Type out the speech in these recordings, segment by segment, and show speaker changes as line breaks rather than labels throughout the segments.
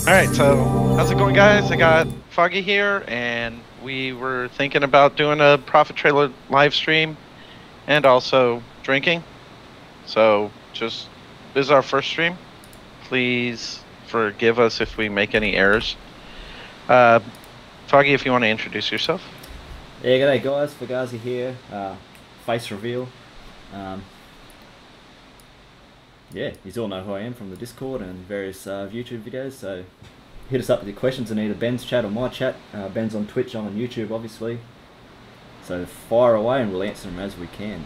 Alright, so how's it going, guys? I got Foggy here, and we were thinking about doing a Profit Trailer live stream and also drinking. So this is our first stream. Please forgive us if we make any errors. Foggy, if you want to introduce yourself.
Yeah, g'day guys, Fugazi here, face reveal. Yeah, you all know who I am from the Discord and various YouTube videos, so hit us up with your questions in either Ben's chat or my chat. Ben's on Twitch, I'm on YouTube obviously. So fire away and we'll answer them as we can.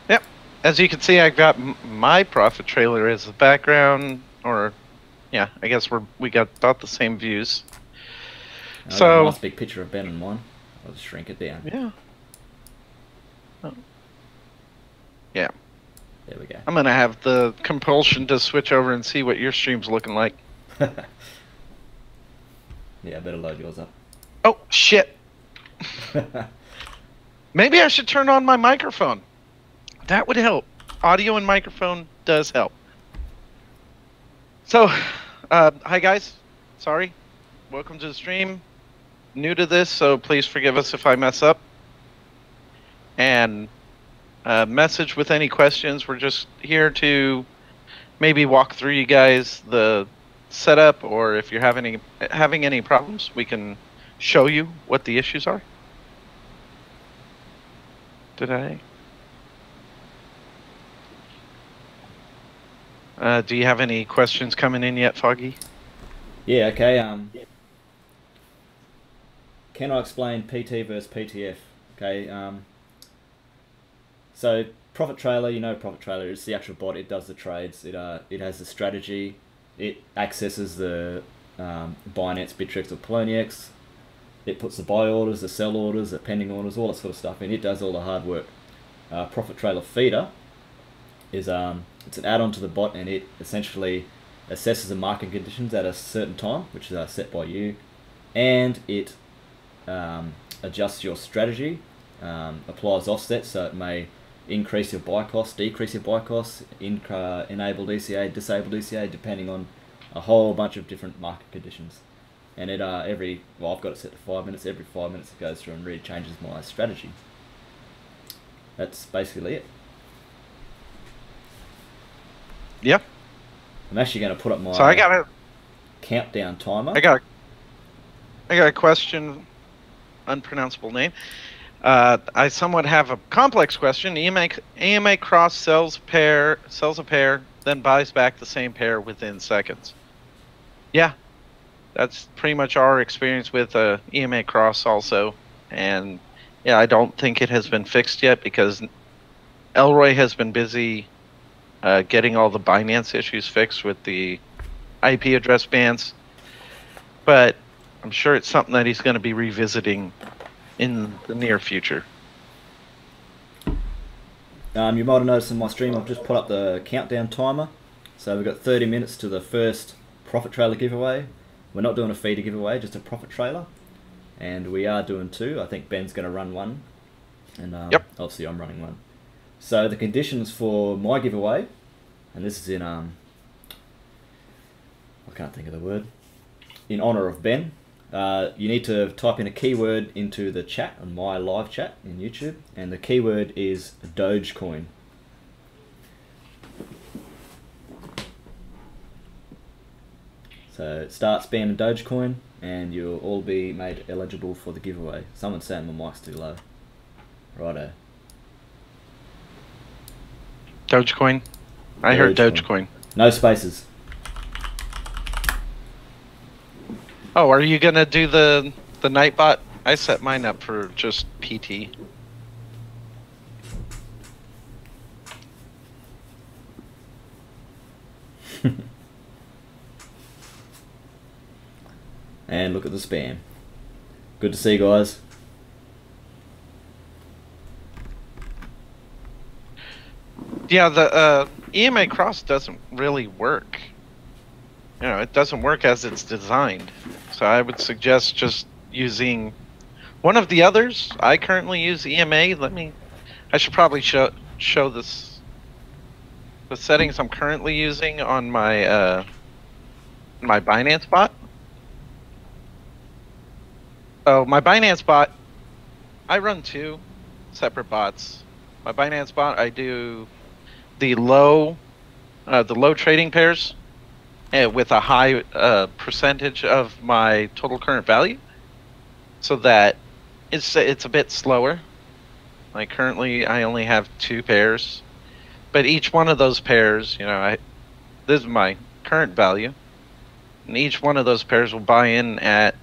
Yep, as you can see, I've got my Profit Trailer as the background, or yeah, I guess we got about the same views.
So a nice big picture of Ben and mine. I'll just shrink it down.
Yeah. Oh. Yeah.
There we go.
I'm gonna have the compulsion to switch over and see what your stream's looking like.
Yeah, I better load yours up.
Oh shit! Maybe I should turn on my microphone. That would help. Audio and microphone does help. So, hi guys. Sorry. Welcome to the stream. New to this, so please forgive us if I mess up. And message with any questions. We're just here to maybe walk through you guys the setup, or if you're having any problems, we can show you what the issues are. Do you have any questions coming in yet, Foggy?
Yeah, okay. Can I explain PT versus PTF? Okay. So Profit Trailer, you know Profit Trailer, it's the actual bot. It does the trades. It has the strategy. It accesses the Binance, Bittrex, or Poloniex. It puts the buy orders, the sell orders, the pending orders, all that sort of stuff, and it does all the hard work. Profit Trailer Feeder is it's an add-on to the bot, and it essentially assesses the market conditions at a certain time, which is set by you, and it adjusts your strategy, applies offsets, so it may increase your buy costs, decrease your buy costs, enable DCA, disable DCA, depending on a whole bunch of different market conditions. And it I've got it set to 5 minutes. Every 5 minutes it goes through and really changes my strategy. That's basically it.
Yep.
I'm actually going to put up my
I got a
countdown timer.
I got a question, unpronounceable name. I somewhat have a complex question. EMA cross sells a pair, then buys back the same pair within seconds. Yeah, that's pretty much our experience with EMA cross also. And yeah, I don't think it has been fixed yet because Elroy has been busy getting all the Binance issues fixed with the IP address bans. But I'm sure it's something that he's going to be revisiting in the near future.
You might have noticed in my stream I've just put up the countdown timer. So we've got 30 minutes to the first Profit Trailer giveaway. We're not doing a feeder giveaway, just a Profit Trailer. And we are doing two. I think Ben's going to run one. And
yep.
Obviously I'm running one. So the conditions for my giveaway, and this is in, I can't think of the word, in honor of Ben. You need to type in a keyword into the chat, on my live chat in YouTube, and the keyword is Dogecoin. So start spamming Dogecoin and you'll all be made eligible for the giveaway. Someone's saying my mic's too low. Righto.
Dogecoin? I heard Dogecoin.
No spaces.
Oh, are you gonna do the Nightbot? I set mine up for just PT.
And look at the spam. Good to see you guys.
Yeah, the EMA cross doesn't really work. You know, it doesn't work as it's designed. So I would suggest just using one of the others. I currently use EMA. I should probably show the settings I'm currently using on my My Binance bot? Oh, my Binance bot, I run two separate bots. My Binance bot, I do the low trading pairs with a high percentage of my total current value, so that it's a bit slower. Like currently, I only have 2 pairs, but each one of those pairs, this is my current value, and each one of those pairs will buy in at,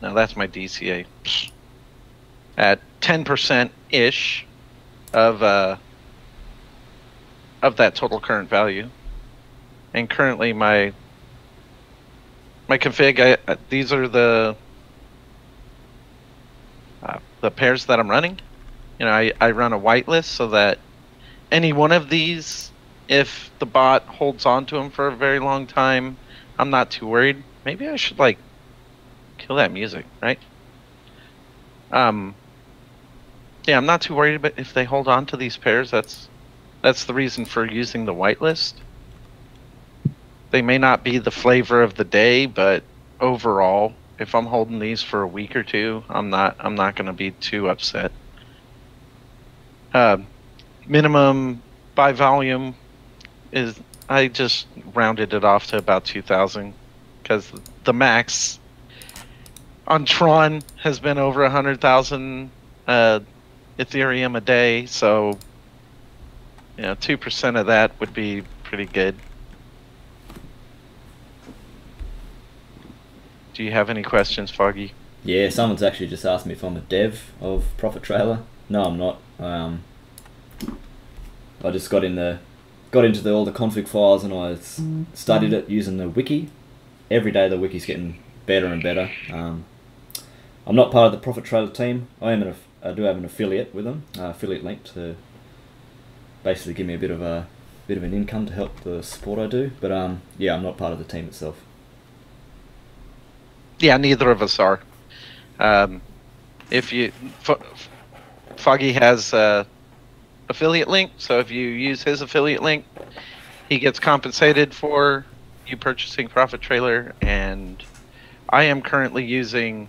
now that's my DCA, at 10% ish of that total current value. And currently my config, these are the pairs that I'm running. I run a whitelist so that any one of these, if the bot holds on to them for a very long time, I'm not too worried. Maybe I should like kill that music, right? Yeah, I'm not too worried about if they hold on to these pairs. That's the reason for using the whitelist. They may not be the flavor of the day, but overall, if I'm holding these for a week or two, I'm not going to be too upset. Minimum buy volume is, I just rounded it off to about 2,000 because the max on Tron has been over 100,000 Ethereum a day, so 2% of that would be pretty good. Do you have any questions, Foggy?
Yeah, someone's actually just asked me if I'm a dev of Profit Trailer. No, I'm not. I just got into all the config files and I studied it using the wiki. Every day the wiki's getting better and better. I'm not part of the Profit Trailer team. I do have an affiliate with them, affiliate link to basically give me a bit of an income to help the support I do. But yeah, I'm not part of the team itself.
Yeah, neither of us are. If you Foggy has affiliate link, so if you use his affiliate link, he gets compensated for you purchasing Profit Trailer, and I am currently using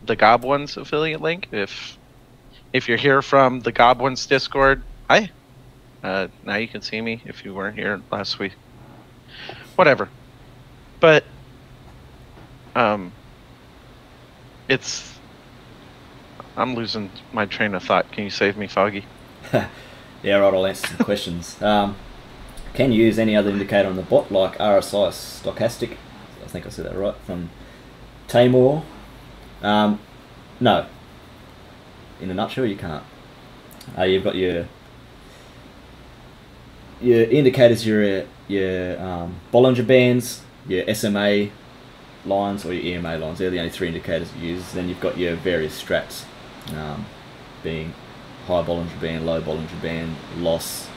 the Gob1's affiliate link. If you're here from the Gob1's Discord, hi. Now you can see me if you weren't here last week. Whatever. But I'm losing my train of thought. Can you save me, Foggy?
Yeah, right, I'll answer some questions. Can you use any other indicator on the bot, like RSI, stochastic? I think I said that right, from Tamor. No. In a nutshell, you can't. You've got your indicators, your Bollinger Bands, your SMA lines, or your EMA lines. They're the only 3 indicators you use. Then you've got your various strats, being high Bollinger Band, low Bollinger Band, loss,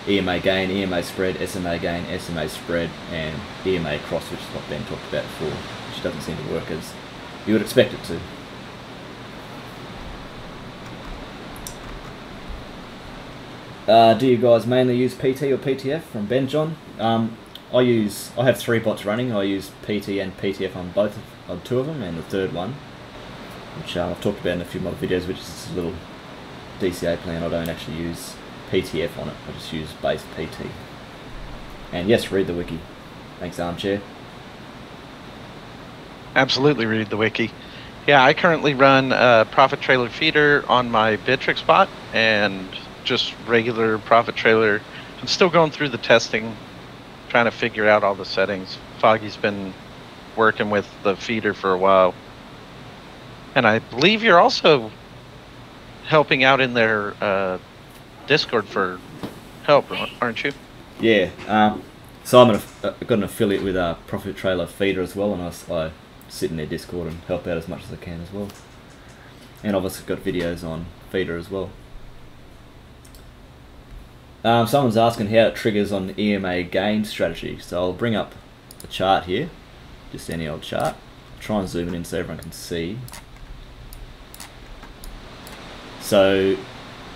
EMA gain, EMA spread, SMA gain, SMA spread, and EMA cross, which is what Ben talked about before, which doesn't seem to work as you would expect it to. Do you guys mainly use PT or PTF? From Ben John. I have 3 bots running. I use PT and PTF on 2 of them, and the third one, which I've talked about in a few more videos, which is a little DCA plan. I don't actually use PTF on it. I just use base PT. And yes, read the wiki. Thanks, Armchair.
Absolutely read the wiki. Yeah, I currently run Profit Trailer Feeder on my Bittrex bot and just regular Profit Trailer. I'm still going through the testing, trying to figure out all the settings. Foggy's been working with the feeder for a while. And I believe you're also helping out in their Discord for help, aren't you?
Yeah. So I've got an affiliate with Profit Trailer Feeder as well, and I sit in their Discord and help out as much as I can as well. And I've also got videos on Feeder as well. Someone's asking how it triggers on the EMA gain strategy. So I'll bring up a chart here, just any old chart. Try and zoom it in so everyone can see. So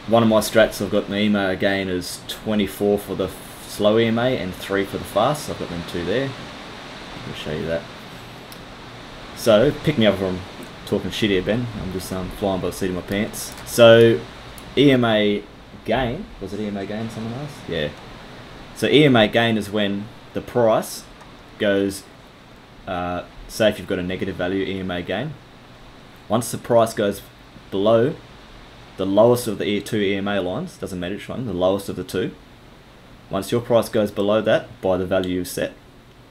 one of my strats, I've got my EMA gain as 24 for the slow EMA and 3 for the fast. So I've got them 2 there. I'll show you that. So pick me up if I'm talking shit here, Ben. I'm just flying by the seat of my pants. So EMA gain, was it EMA gain someone asked? Yeah. So EMA gain is when the price goes, say if you've got a negative value EMA gain, once the price goes below the lowest of the 2 EMA lines, doesn't matter which one, the lowest of the 2, once your price goes below that by the value you've set,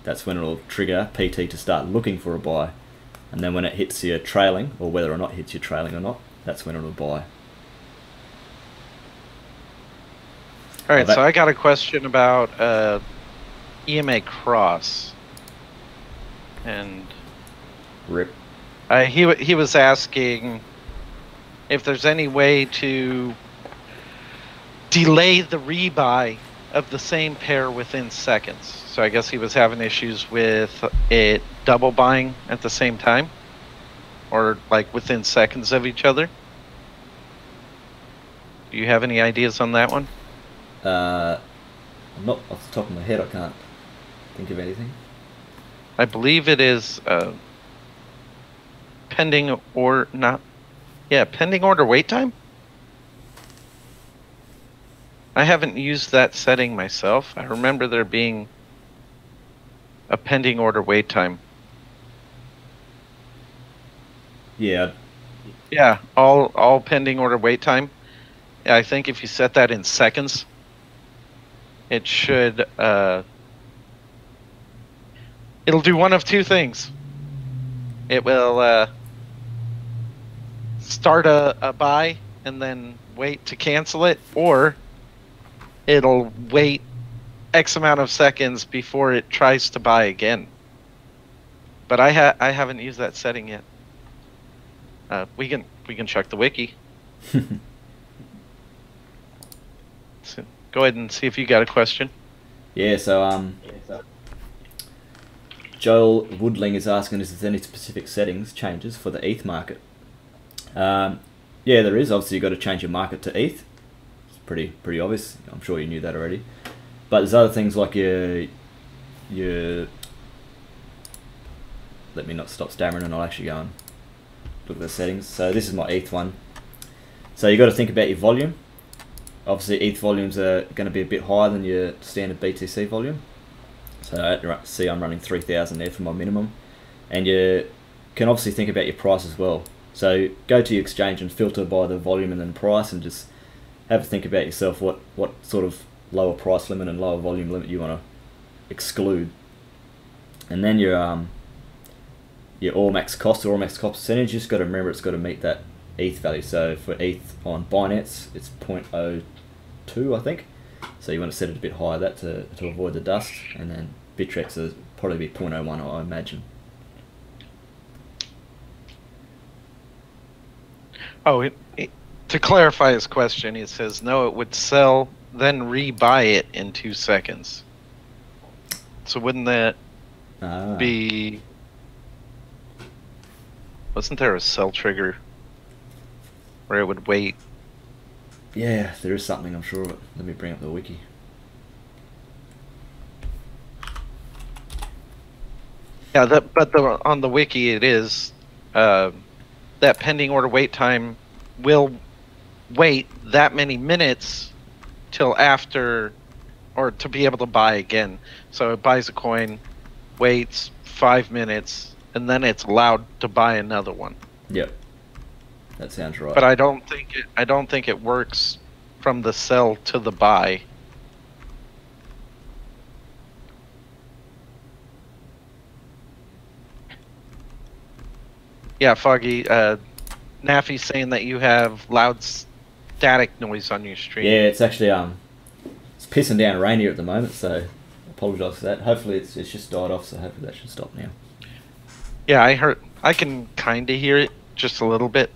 that's when it'll trigger PT to start looking for a buy. And then when it hits your trailing, or whether or not it hits your trailing or not, that's when it'll buy.
Alright, so I got a question about EMA cross. And
rip.
He was asking if there's any way to delay the rebuy of the same pair within seconds. So I guess he was having issues with it double buying at the same time, or like within seconds of each other. Do you have any ideas on that one?
Not off the top of my head, I can't think of anything.
I believe it is pending or not. Yeah, pending order wait time. I haven't used that setting myself. I remember there being a pending order wait time.
Yeah.
Yeah, all pending order wait time. I think if you set that in seconds, it should it'll do one of two things. It will start a buy and then wait to cancel it, or it'll wait X amount of seconds before it tries to buy again. But I haven't used that setting yet. We can check the wiki. So go ahead and see if you got a question.
Yeah, so Joel Woodling is asking, is there any specific settings changes for the ETH market? Yeah, there is. Obviously, you've got to change your market to ETH. It's pretty obvious. I'm sure you knew that already. But there's other things like your let me not stop stammering and I'll actually go and look at the settings. So this is my ETH one. So you've got to think about your volume. Obviously, ETH volumes are going to be a bit higher than your standard BTC volume. So see, I'm running 3,000 there for my minimum. And you can obviously think about your price as well. So go to your exchange and filter by the volume and then price, and just have a think about yourself what sort of lower price limit and lower volume limit you want to exclude. And then your all max cost or all max cost percentage, you just got to remember it's got to meet that ETH value. So for ETH on Binance, it's 0.02, I think. So you want to set it a bit higher, that to avoid the dust. And then Bittrex will probably be 0.01, I imagine.
Oh, to clarify his question, he says no, it would sell, then rebuy it in 2 seconds. So wouldn't that be... Wasn't there a sell trigger where it would wait?
Yeah, there is something, I'm sure of it. Let me bring up the wiki.
Yeah, but on the wiki it is that pending order wait time will wait that many minutes till after, or to be able to buy again. So it buys a coin, waits 5 minutes, and then it's allowed to buy another one.
Yep, that sounds right.
But I don't think it works from the sell to the buy. Yeah, Foggy. Naffy's saying that you have loud static noise on your stream.
Yeah, it's actually it's pissing down rain here at the moment, so I apologise for that. Hopefully it's just died off, so hopefully that should stop now.
Yeah, I can kind of hear it just a little bit.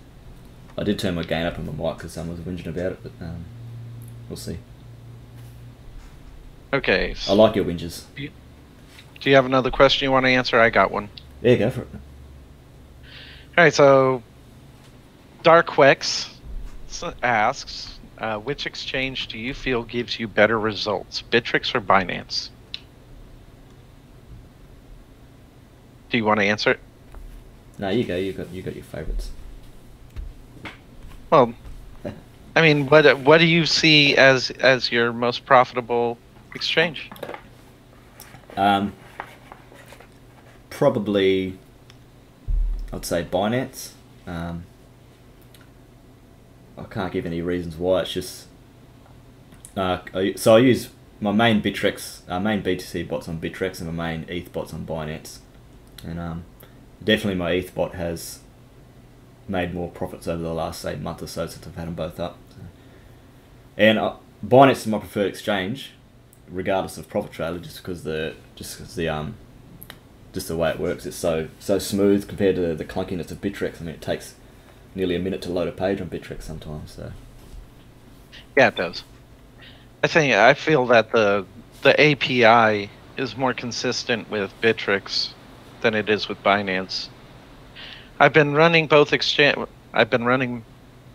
I did turn my gain up on my mic because someone was whinging about it, but we'll see.
Okay.
I like your whinges.
Do you have another question you want to answer? I got one.
Yeah, go for it.
Alright, so Darkwex asks, Which exchange do you feel gives you better results, Bittrex or Binance? Do you want to answer it?
No, you go. You got your favorites.
Well, I mean, what do you see as your most profitable exchange?
Probably, I'd say Binance. I can't give any reasons why. It's just so I use my main Bittrex, main BTC bots on Bittrex, and my main ETH bots on Binance, and definitely my ETH bot has made more profits over the last, say, month or so since I've had them both up. So. And Binance is my preferred exchange, regardless of Profit Trailer, just because the way it works. It's so smooth compared to the clunkiness of Bittrex. I mean, it takes nearly a minute to load a page on Bittrex sometimes. So
yeah, it does. I feel that the API is more consistent with Bittrex than it is with Binance. I've been running both exchange. I've been running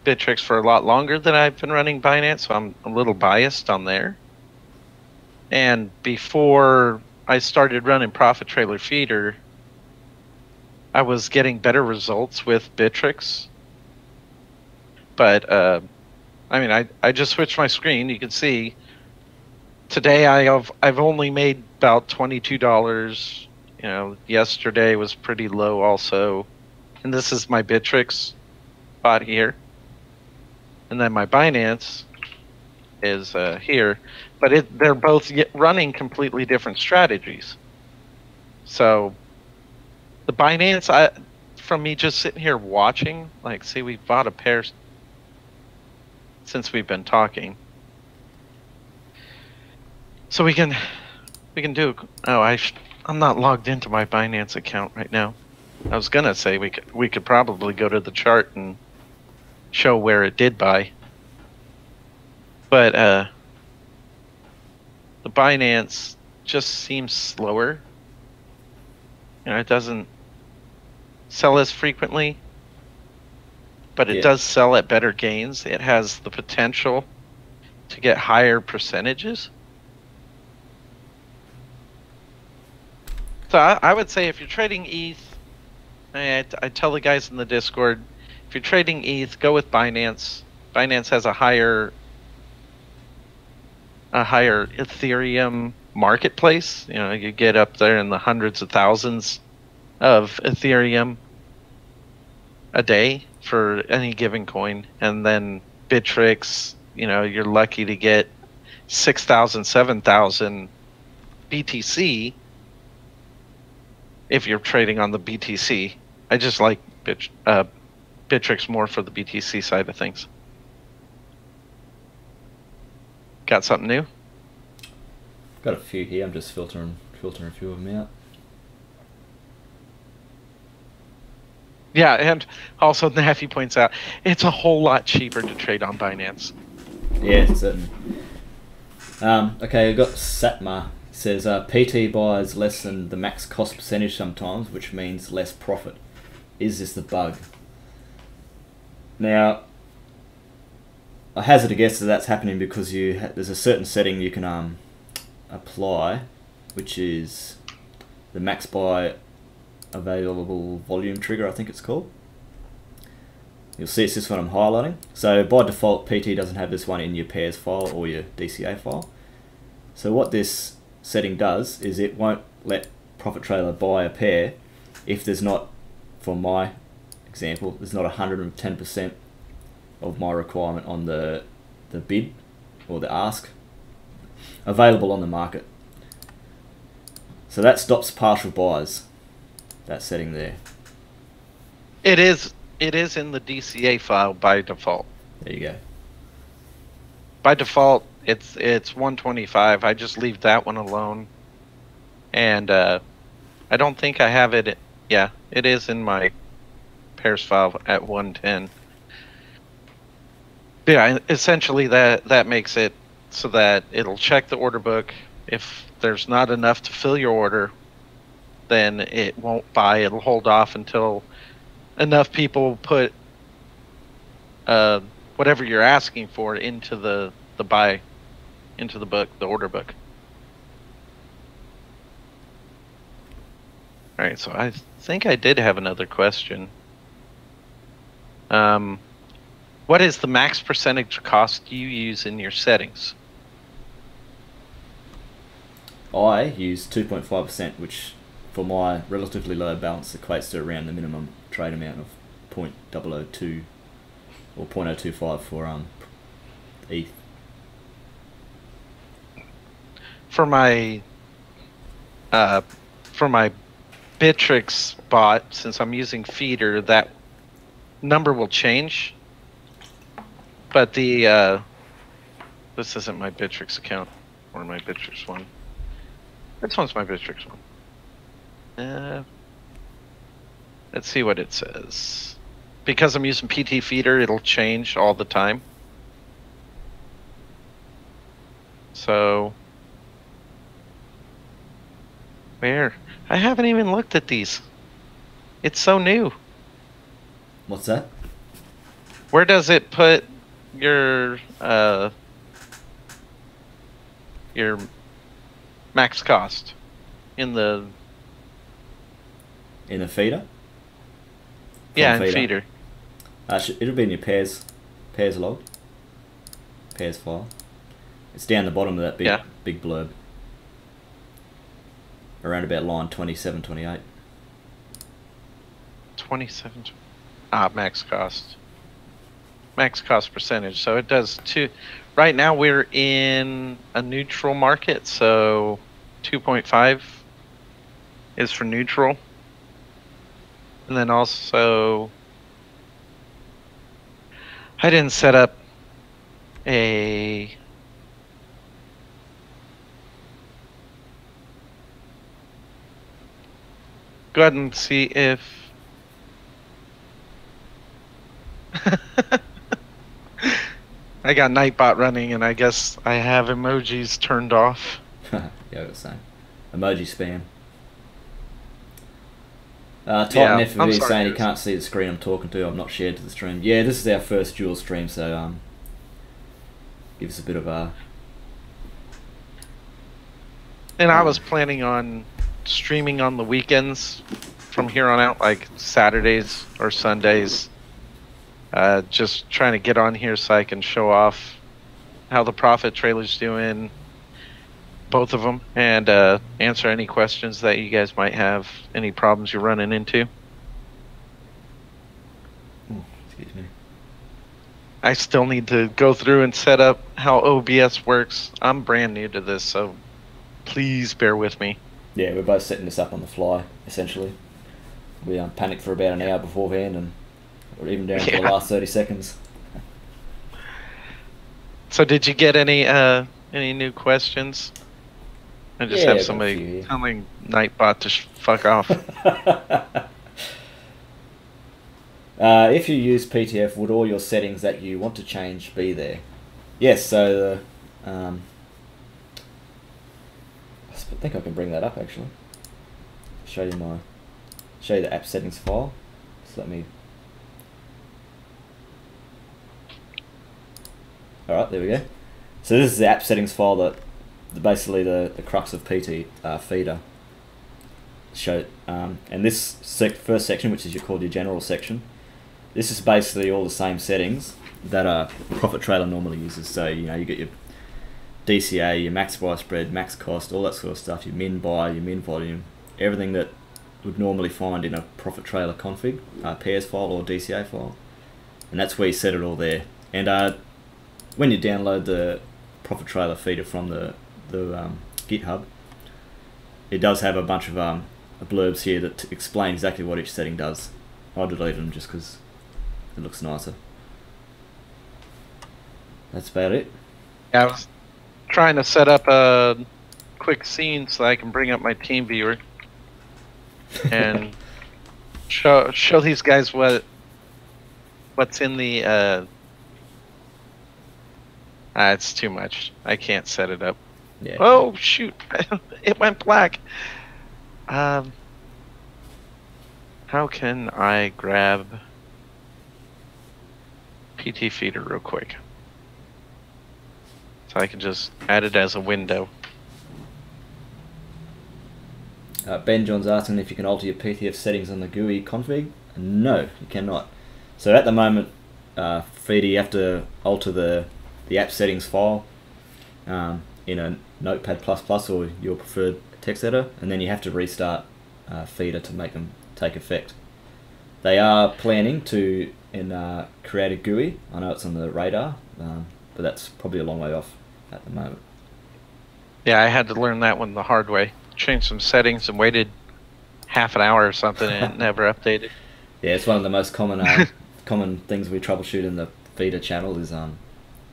Bittrex for a lot longer than I've been running Binance, so I'm a little biased on there. And before I started running Profit Trailer Feeder, I was getting better results with Bittrex. But I mean, I just switched my screen. You can see today I've only made about $22. You know, yesterday was pretty low also. And this is my Bittrex spot here. And then my Binance is here. But they're both running completely different strategies. So the Binance, from me just sitting here watching, like, see, we bought a pair since we've been talking. So we can do. Oh, I'm not logged into my Binance account right now. I was gonna say we could probably go to the chart and show where it did buy. But the Binance just seems slower. You know, it doesn't sell as frequently, but it does sell at better gains. It has the potential to get higher percentages. So I would say if you're trading ETH, I tell the guys in the Discord, if you're trading ETH, go with Binance. Binance has a higher Ethereum marketplace. You know, you get up there in the hundreds of thousands of Ethereum a day for any given coin. And then Bittrex, you know, you're lucky to get 6,000, 7,000 BTC if you're trading on the BTC. I just like Bittrex more for the BTC side of things. Got something new?
Got a few here. I'm just filtering a few of them out.
Yeah, and also Nafi points out it's a whole lot cheaper to trade on Binance.
Yeah, certainly. Okay, I've got Satmar. It says PT buys less than the max cost percentage sometimes, which means less profit. Is this the bug? Now, I hazard a guess that that's happening because there's a certain setting you can apply, which is the max buy available volume trigger, I think it's called. You'll see it's this one I'm highlighting. So by default, PT doesn't have this one in your pairs file or your DCA file. So what this setting does is it won't let Profit Trailer buy a pair if there's not, for my example, there's not 110% of my requirement on the bid or the ask available on the market. So that stops partial buys, that setting there.
It is in the DCA file by default.
There you go.
By default, it's 125. I just leave that one alone. And I don't think I have it. Yeah, it is in my pairs file at 110. Yeah, essentially that makes it so that it'll check the order book. If there's not enough to fill your order, then it won't buy. It'll hold off until enough people put whatever you're asking for into the buy, into the book, the order book. All right, so I think I did have another question. What is the max percentage cost you use in your settings?
I use 2.5%, which for my relatively low balance equates to around the minimum trade amount of 0.002 or 0.025 for ETH.
For my Bittrex bot, since I'm using Feeder, that number will change. But the this isn't my Bittrex account or my Bittrex one. This one's my Bittrex one. Let's see what it says. Because I'm using PT Feeder, it'll change all the time. So where? I haven't even looked at these. It's so new.
What's that?
Where does it put your max cost in the
feeder?
Yeah, in Feeder.
It'll be in your pairs log, pairs file. It's down the bottom of that big blurb, around about line 27, 28.
27. Max cost. Max cost percentage. So it does two. Right now we're in a neutral market, so 2.5 is for neutral. And then also, I didn't set up a go ahead and see if I got Nightbot running, and I guess I have emojis turned off.
Yeah, I was saying. Emoji spam. Titan FV saying he can't see the screen I'm talking to. I'm not shared to the stream. Yeah, this is our first dual stream, so give us a bit of a.
And I was planning on streaming on the weekends from here on out, like Saturdays or Sundays. Just trying to get on here so I can show off how the profit trailer's doing, both of them, and answer any questions that you guys might have, any problems you're running into.
Ooh, excuse me.
I still need to go through and set up how OBS works. I'm brand new to this, so please bear with me.
Yeah, we're both setting this up on the fly, essentially. We panicked for about an hour beforehand, and we're even down to the last 30 seconds.
So did you get any new questions? I just have somebody telling Nightbot to fuck off.
If you use PTF, would all your settings that you want to change be there? Yes, so I think I can bring that up actually. Show you the app settings file. Just let me. Alright, there we go. So this is the app settings file that basically the crux of PT Feeder. And this first section, which is called your general section, this is basically all the same settings that a profit trailer normally uses. So you get your DCA, your max buy spread, max cost, all that sort of stuff, your min buy, your min volume, everything that would normally find in a profit trailer config, pairs file or DCA file, and that's where you set it all there. And when you download the profit trailer feeder from the GitHub, it does have a bunch of blurbs here that explain exactly what each setting does. I deleted them just because it looks nicer. That's about it.
Yeah, I was trying to set up a quick scene so I can bring up my team viewer and show these guys what's in the it's too much. I can't set it up.
Yeah.
Oh shoot. It went black. How can I grab PT feeder real quick. So I can just add it as a window.
Ben John's asking if you can alter your PTF settings on the GUI config. No, you cannot. So at the moment, feeder, you have to alter the app settings file in a Notepad++ or your preferred text editor, and then you have to restart feeder to make them take effect. They are planning to create a GUI. I know it's on the radar, but that's probably a long way off at the moment.
Yeah, I had to learn that one the hard way. Changed some settings and waited half an hour or something, and it never updated.
Yeah, it's one of the most common common things we troubleshoot in the feeder channel is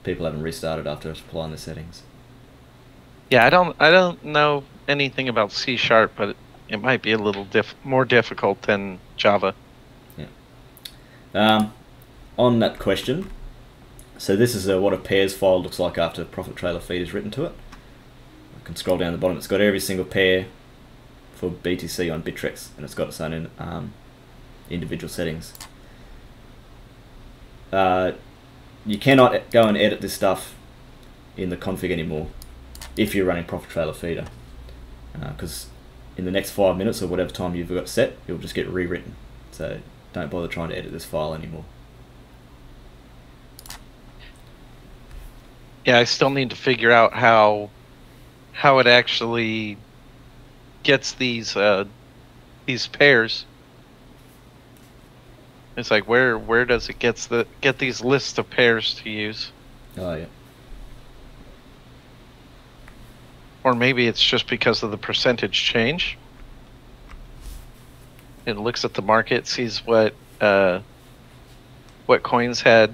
people haven't restarted after applying the settings.
Yeah, I don't know anything about C#, but it might be a little more difficult than Java.
Yeah. On that question, so this is what a pairs file looks like after profit trailer feed is written to it. I can scroll down the bottom. It's got every single pair for BTC on Bittrex, and it's got its own individual settings. You cannot go and edit this stuff in the config anymore if you're running profit trailer feeder, because in the next 5 minutes or whatever time you've got set, it'll just get rewritten. So don't bother trying to edit this file anymore.
Yeah, I still need to figure out how it actually gets these pairs. It's like where does it get these lists of pairs to use?
Oh yeah.
Or maybe it's just because of the percentage change. It looks at the market, sees what coins had,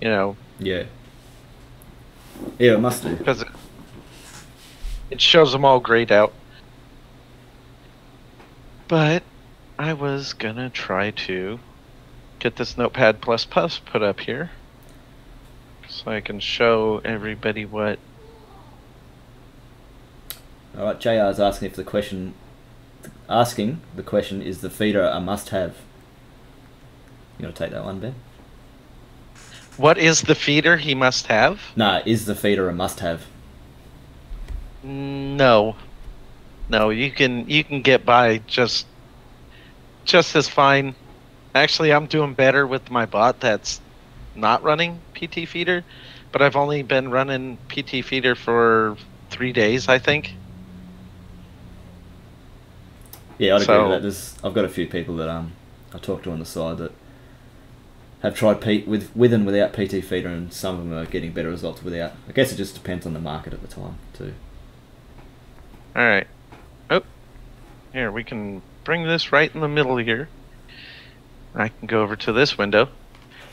you know.
Yeah. Yeah, it must do.
Because it shows them all grayed out. But I was gonna try to get this Notepad++ put up here so I can show everybody what.
All right, JR is asking if the question is the feeder a must-have. You want to take that one, Ben?
What is the feeder he must have?
Nah, is the feeder a must-have?
No, you can get by just as fine. Actually, I'm doing better with my bot that's not running PT feeder, but I've only been running PT feeder for 3 days, I think.
Yeah, I'd agree with that. I've got a few people that I talked to on the side that have tried with and without PT feeder, and some of them are getting better results without. I guess it just depends on the market at the time too.
All right. Oh, here we can bring this right in the middle here. I can go over to this window.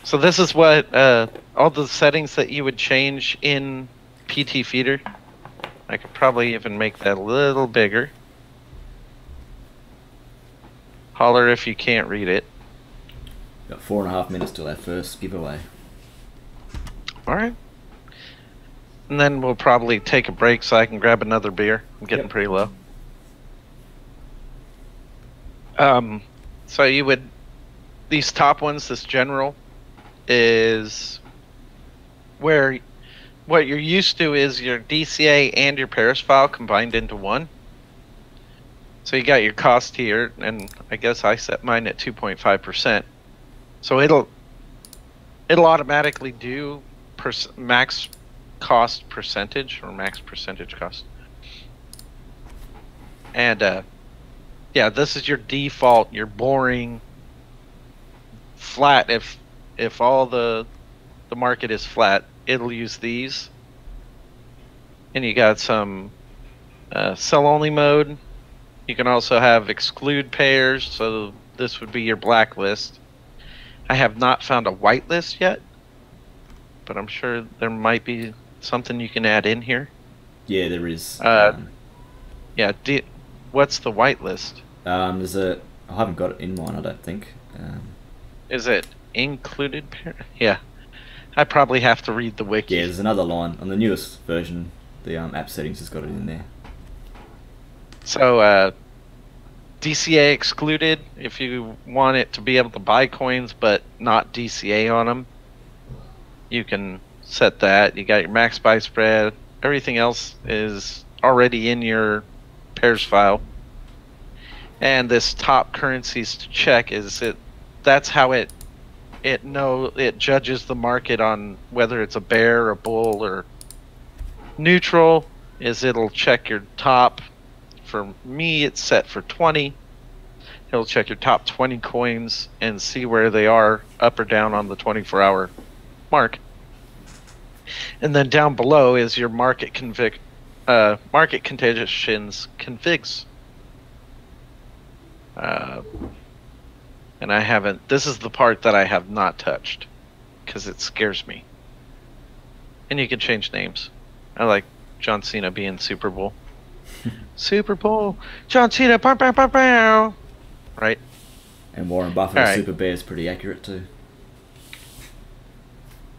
So this is what all the settings that you would change in PT feeder. I could probably even make that a little bigger. Holler if you can't read it.
Got 4.5 minutes till our first giveaway.
Alright. And then we'll probably take a break so I can grab another beer. I'm getting pretty low. So you would, these top ones, this general, is where what you're used to is your DCA and your Paris file combined into one. So you got your cost here, and I guess I set mine at 2.5%. So it'll automatically do max cost percentage or max percentage cost. And yeah, this is your default, your boring flat. If all the market is flat, it'll use these. And you got some sell only mode. You can also have exclude pairs, so this would be your blacklist. I have not found a whitelist yet, but I'm sure there might be something you can add in here.
Yeah, there is.
Yeah, what's the whitelist?
There's I haven't got it in mine, I don't think.
Is it included pair? Yeah, I probably have to read the wiki.
Yeah, there's another line on the newest version. The app settings has got it in there.
So DCA excluded. If you want it to be able to buy coins but not DCA on them, you can set that. You got your max buy spread. Everything else is already in your pairs file. And this top currencies to check is it. That's how it judges the market on whether it's a bear, a bull, or neutral. Is it'll check your top. For me, it's set for 20. It'll check your top 20 coins and see where they are up or down on the 24-hour mark. And then down below is your market conditions configs. And I haven't. This is the part that I have not touched because it scares me. And you can change names. I like John Cena being Super Bowl. Super Bowl, John Cena, pow, pow, pow, pow. Right?
And Warren Buffett as Super Bear is pretty accurate too.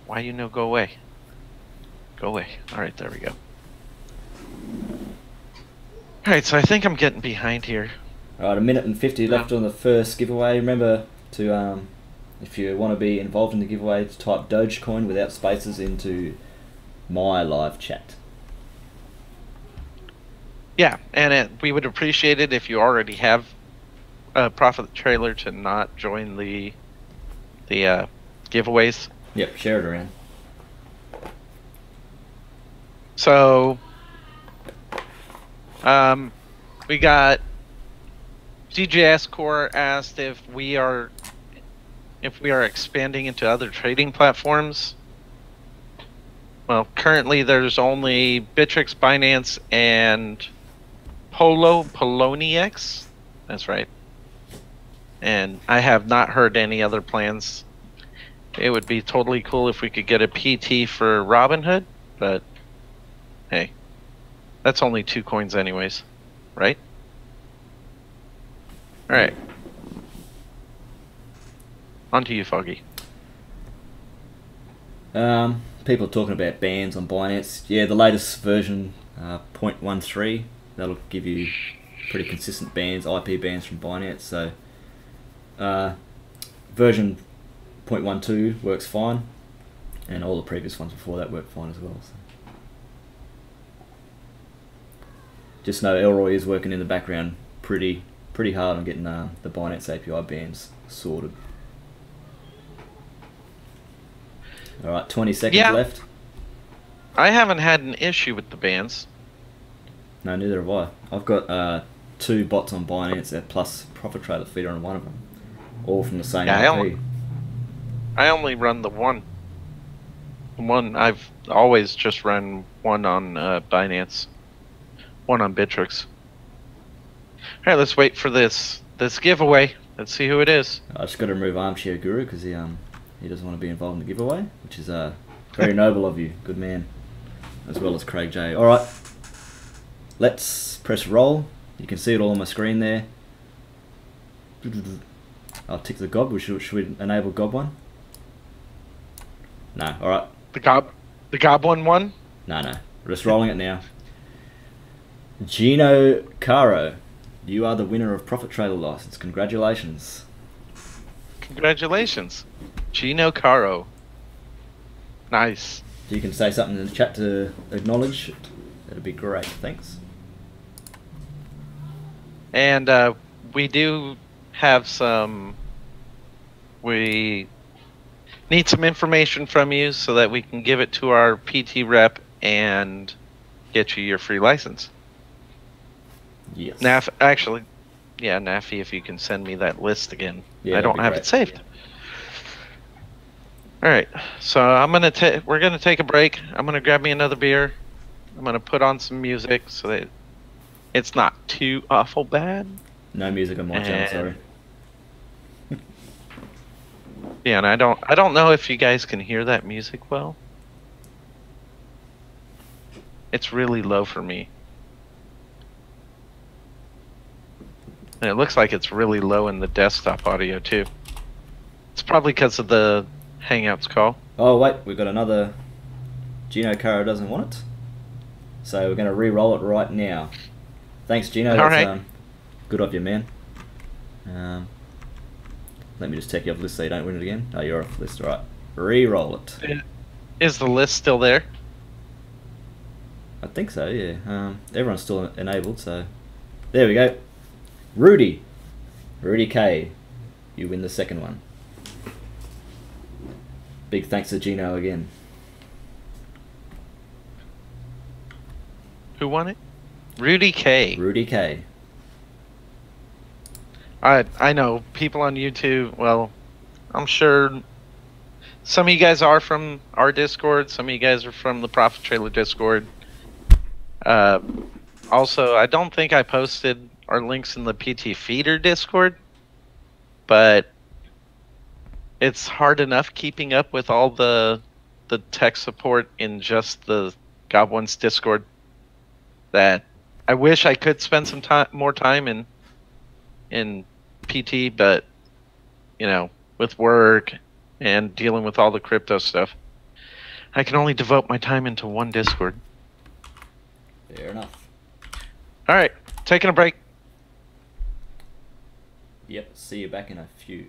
Why you no go away? Go away. Alright, there we go. Alright, so I think I'm getting behind here.
Alright, 1:50 left on the first giveaway. Remember to, if you want to be involved in the giveaway, to type Dogecoin without spaces into my live chat.
Yeah, and we would appreciate it if you already have a profit trailer to not join the giveaways.
Yep, share it around.
So, we got DJS Core asked if we are expanding into other trading platforms. Well, currently there's only Bittrex, Binance, and Poloniex. That's right. And I have not heard any other plans. It would be totally cool if we could get a PT for Robinhood, but hey, that's only 2 coins anyways, right? All right. On to you, Foggy.
People are talking about bans on Binance. Yeah, the latest version, 0.13, that'll give you pretty consistent bans, IP bans from Binance. So, version 0.12 works fine, and all the previous ones before that worked fine as well. So. Just know Elroy is working in the background pretty hard on getting the Binance API bans sorted. Alright, 20 seconds left.
I haven't had an issue with the bans.
No, neither have I. I've got 2 bots on Binance plus Profit Trailer Feeder on one of them. All from the same IP.
I only run the one. I've always just run one on Binance. One on Bittrex. Alright, let's wait for this giveaway. Let's see who it is.
I just got to remove Armchair Guru because he doesn't want to be involved in the giveaway, which is very noble of you. Good man. As well as Craig J. Alright. Let's press roll. You can see it all on my screen there. I'll tick the gob. Should we enable gob one? No. Alright.
The gob one won?
No. We're just rolling it now. Gino Caro, you are the winner of Profit Trailer License. Congratulations.
Congratulations. Gino Caro. Nice.
You can say something in the chat to acknowledge it. That'd be great. Thanks.
And we do have we need some information from you so that we can give it to our PT rep and get you your free license.
Yes.
Naffy, if you can send me that list again.
Yeah,
I don't have it saved. All right, so we're gonna take a break. I'm gonna grab me another beer. I'm gonna put on some music so that it's not too awful bad.
No music on my channel, sorry.
Yeah, and I don't know if you guys can hear that music well. It's really low for me. And it looks like it's really low in the desktop audio too. It's probably because of the Hangouts call.
Oh wait, we've got another. Gino Caro doesn't want it, so we're going to re-roll it right now. Thanks, Gino. That's,
right.
Good of you, man. Let me just take you off list so you don't win it again. Oh, you're off list. All right. Re-roll it.
Is the list still there?
I think so, yeah. Everyone's still enabled, so... There we go. Rudy. Rudy K. You win the second one. Big thanks to Gino again.
Who won it? Rudy K.
Rudy K.
I know people on YouTube. Well, I'm sure some of you guys are from our Discord. Some of you guys are from the Profit Trailer Discord. Also, I don't think I posted our links in the PT Feeder Discord, but it's hard enough keeping up with all the tech support in just the Goblins Discord that I wish I could spend some more time in PT, but you know, with work and dealing with all the crypto stuff, I can only devote my time into one Discord.
Fair enough.
All right, taking a break.
Yep, see you back in a few.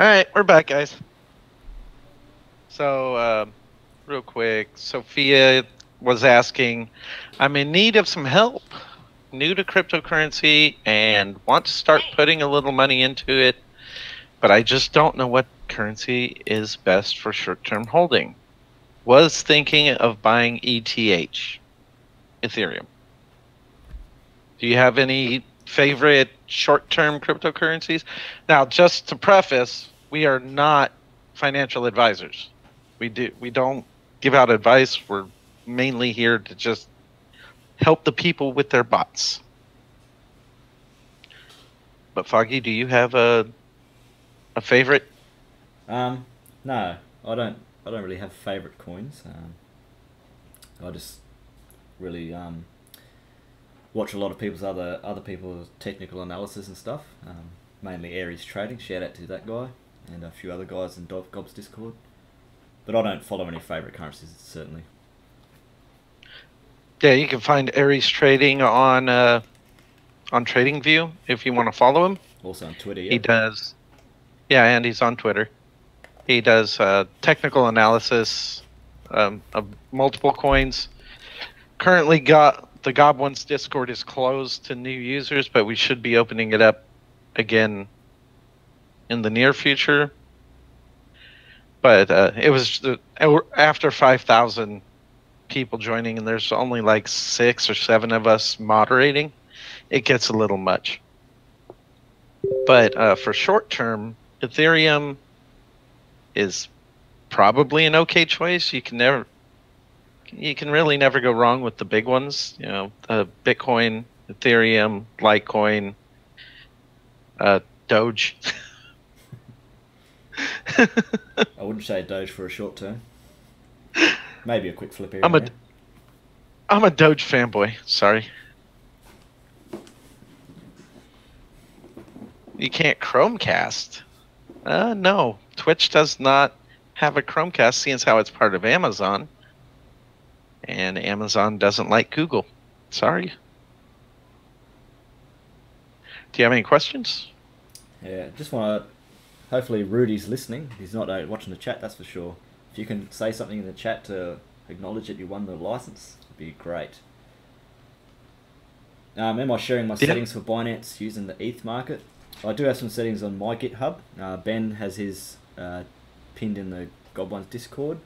All right, we're back, guys. So, real quick, Sophia was asking, I'm in need of some help, new to cryptocurrency, and want to start putting a little money into it, but I just don't know what currency is best for short-term holding. Was thinking of buying ETH, Ethereum. Do you have any favorite short-term cryptocurrencies? Now, just to preface, we are not financial advisors. We don't give out advice. We're mainly here to just help the people with their bots. But Foggy, do you have a favorite?
No, I don't. I don't really have favorite coins. I just really watch a lot of people's other people's technical analysis and stuff. Mainly Aries Trading. Shout out to that guy and a few other guys in Gob's Discord. But I don't follow any favorite currencies, certainly.
Yeah, you can find Aries Trading on TradingView if you want to follow him.
Also on Twitter, yeah.
He does. Yeah, and he's on Twitter. He does technical analysis of multiple coins. Currently, the Gob1's Discord is closed to new users, but we should be opening it up again in the near future. But it was after 5,000 people joining, and there's only like 6 or 7 of us moderating. It gets a little much. But for short term, Ethereum is probably an okay choice. You can really never go wrong with the big ones. You know, Bitcoin, Ethereum, Litecoin, Doge.
I wouldn't say Doge for a short term. Maybe a quick flip here.
I'm a Doge fanboy. Sorry. You can't Chromecast. No, Twitch does not have a Chromecast, seeing as how it's part of Amazon, and Amazon doesn't like Google. Sorry. Do you have any questions?
Yeah, just want to. Hopefully, Rudy's listening. He's not watching the chat, that's for sure. If you can say something in the chat to acknowledge that you won the license, it'd be great. Am I sharing my settings for Binance using the ETH market? I do have some settings on my GitHub. Ben has his pinned in the Gob1's Discord.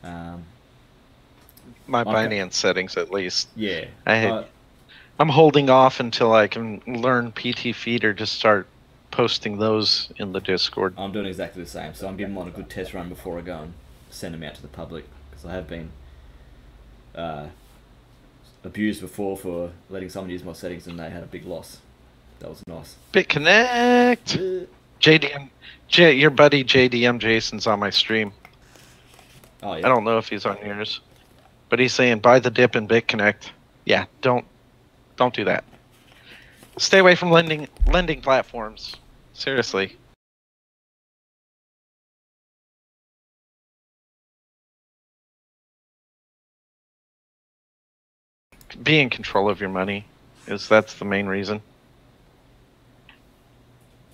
My Binance settings, at least.
Yeah.
I'm holding off until I can learn PT Feeder to start posting those in the Discord.
I'm doing exactly the same, so I'm giving them on a good test run before I go and send them out to the public, because I have been abused before for letting someone use my settings and they had a big loss. That was nice.
BitConnect! Your buddy JDM Jason's on my stream.
Oh, yeah.
I don't know if he's on yours, but he's saying buy the dip in BitConnect. Yeah, don't do that. Stay away from lending platforms. Seriously. Be in control of your money. That's the main reason.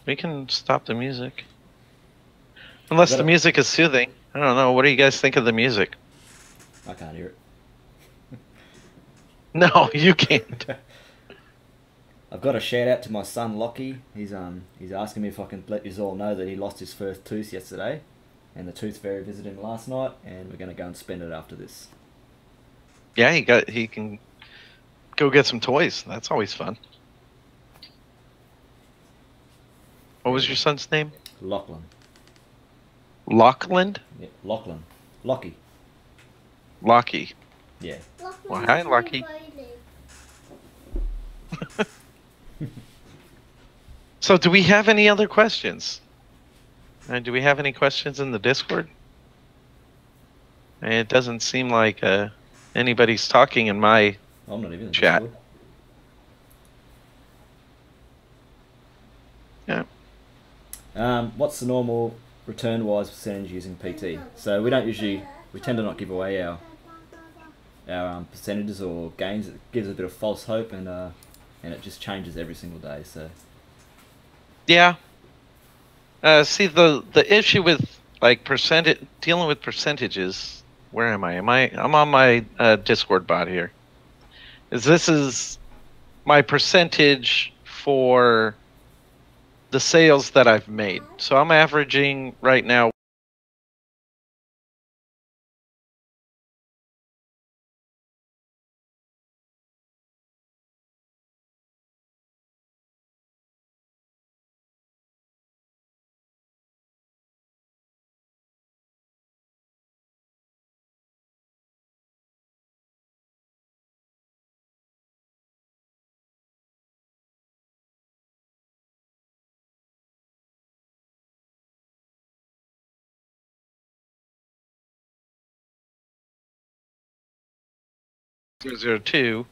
We can stop the music. Unless the music is soothing. I don't know. What do you guys think of the music?
I can't hear it.
No, you can't.
I've got a shout out to my son Lockie. He's asking me if I can let you all know that he lost his first tooth yesterday, and the tooth fairy visited him last night, and we're going to go and spend it after this.
Yeah, he can go get some toys. That's always fun. What was your son's name?
Lachlan.
Lachlan?
Yeah, Lachlan. Lockie.
Lockie.
Yeah.
Well, hi, Lockie. So, do we have any other questions? Do we have any questions in the Discord? It doesn't seem like anybody's talking in my
I'm not even in
chat.
Discord.
Yeah.
What's the normal return-wise percentage using PT? So we tend to not give away our percentages or gains. It gives a bit of false hope, and it just changes every single day. So
yeah, See, the issue with like dealing with percentages. Where am I? I'm on my Discord bot here. This is my percentage for the sales that I've made. So I'm averaging right now. .002,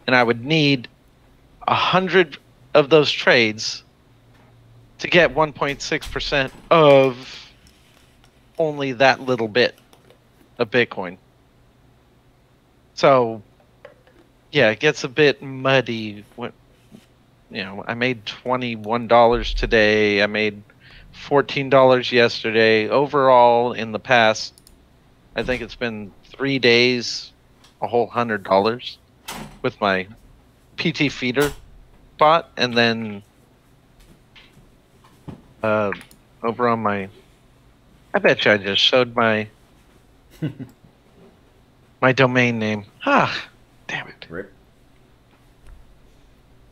and I would need 100 of those trades to get 1.6% of only that little bit of Bitcoin. So, yeah, it gets a bit muddy when, I made $21 today. I made $14 yesterday. Overall, in the past, I think it's been 3 days, a whole $100 with my PT feeder bot, and then over on my, I bet you I just showed my my domain name. Ah, damn it.
Rip.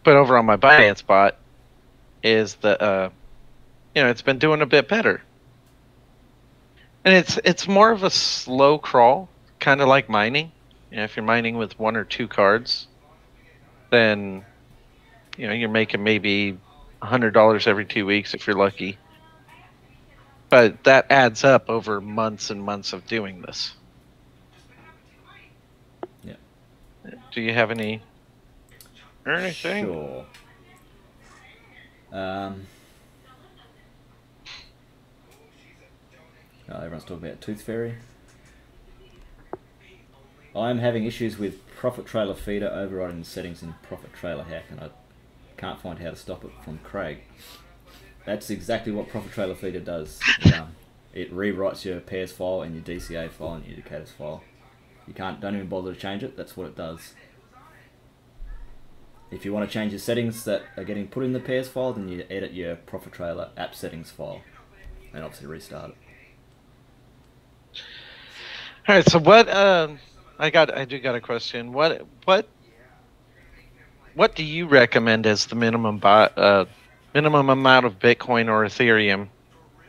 But over on my Binance bot is the it's been doing a bit better. And it's more of a slow crawl, kind of like mining. If you're mining with 1 or 2 cards, then you're making maybe $100 every 2 weeks if you're lucky. But that adds up over months and months of doing this.
Yeah.
Do you have any or anything?
Sure. Everyone's talking about Tooth Fairy. I'm having issues with Profit Trailer Feeder overriding the settings in Profit Trailer Hack, and I can't find how to stop it from Craig. That's exactly what Profit Trailer Feeder does. It rewrites your pairs file and your DCA file and your indicators file. Don't even bother to change it. That's what it does. If you want to change the settings that are getting put in the pairs file, then you edit your Profit Trailer app settings file and obviously restart it.
All right. So what? I do got a question. What do you recommend as the minimum amount of Bitcoin or Ethereum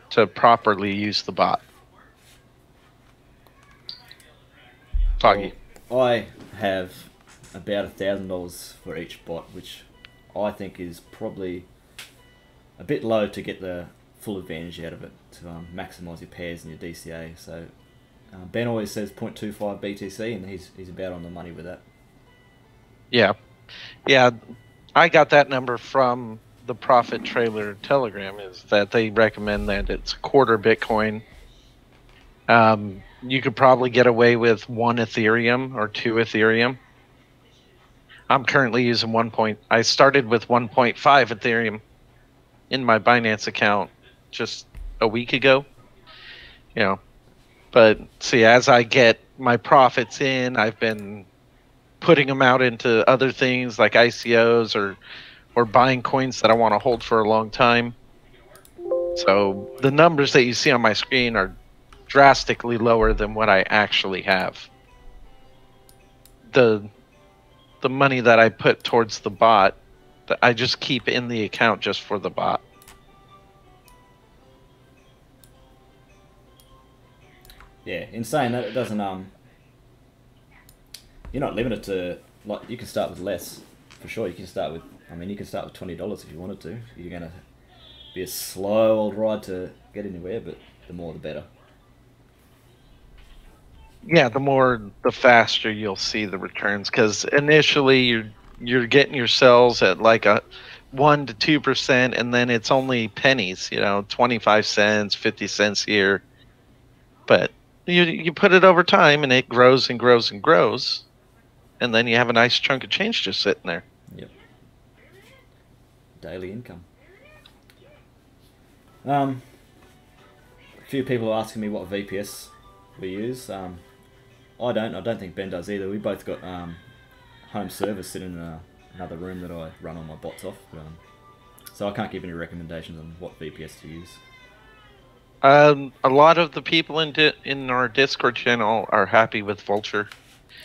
to properly use the bot? Foggy.
Well, I have about $1,000 for each bot, which I think is probably a bit low to get the full advantage out of it, to maximise your pairs and your DCA. So Ben always says 0.25 BTC, and he's about on the money with that.
Yeah. I got that number from the Profit Trailer Telegram. Is that they recommend that it's 1/4 Bitcoin. You could probably get away with 1 Ethereum or 2 Ethereum. I'm currently using I started with 1.5 Ethereum in my Binance account just a week ago. But see, as I get my profits in, I've been putting them out into other things like ICOs or buying coins that I want to hold for a long time. So the numbers that you see on my screen are drastically lower than what I actually have. The money that I put towards the bot, that I just keep in the account just for the bot.
Yeah, in saying that, it doesn't you're not limited to, like, you can start with less for sure. You can start with $20 if you wanted to. You're gonna be a slow old ride to get anywhere, but the more the better.
Yeah, the faster you'll see the returns, because initially you're getting your sales at like a 1 to 2%, and then it's only pennies, 25 cents, 50 cents here. But you put it over time, and it grows and grows and grows, and then you have a nice chunk of change just sitting there.
Yep. Daily income. few people are asking me what VPS we use. I don't think Ben does either. We both got home servers sitting in another room that I run all my bots off. So I can't give any recommendations on what VPS to use.
A lot of the people in our Discord channel are happy with Vulture.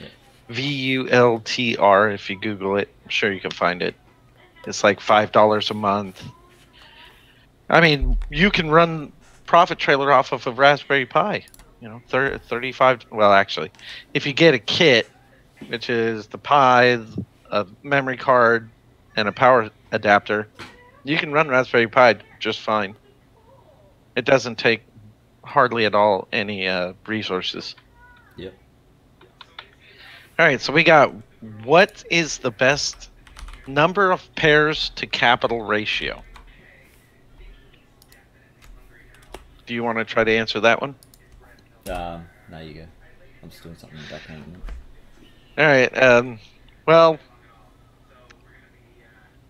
Yeah.
VULTR. If you Google it, I'm sure you can find it. It's like $5 a month. I mean, you can run Profit Trailer off of a Raspberry Pi. You know, 35. Well, actually, if you get a kit, which is the Pi, a memory card, and a power adapter, you can run Raspberry Pi just fine. It doesn't take hardly at all any resources.
Yep.
All right, so we got, what is the best number of pairs to capital ratio? Do you want to try to answer that one?
No, you go. I'm just doing something in the background.
All right. Well,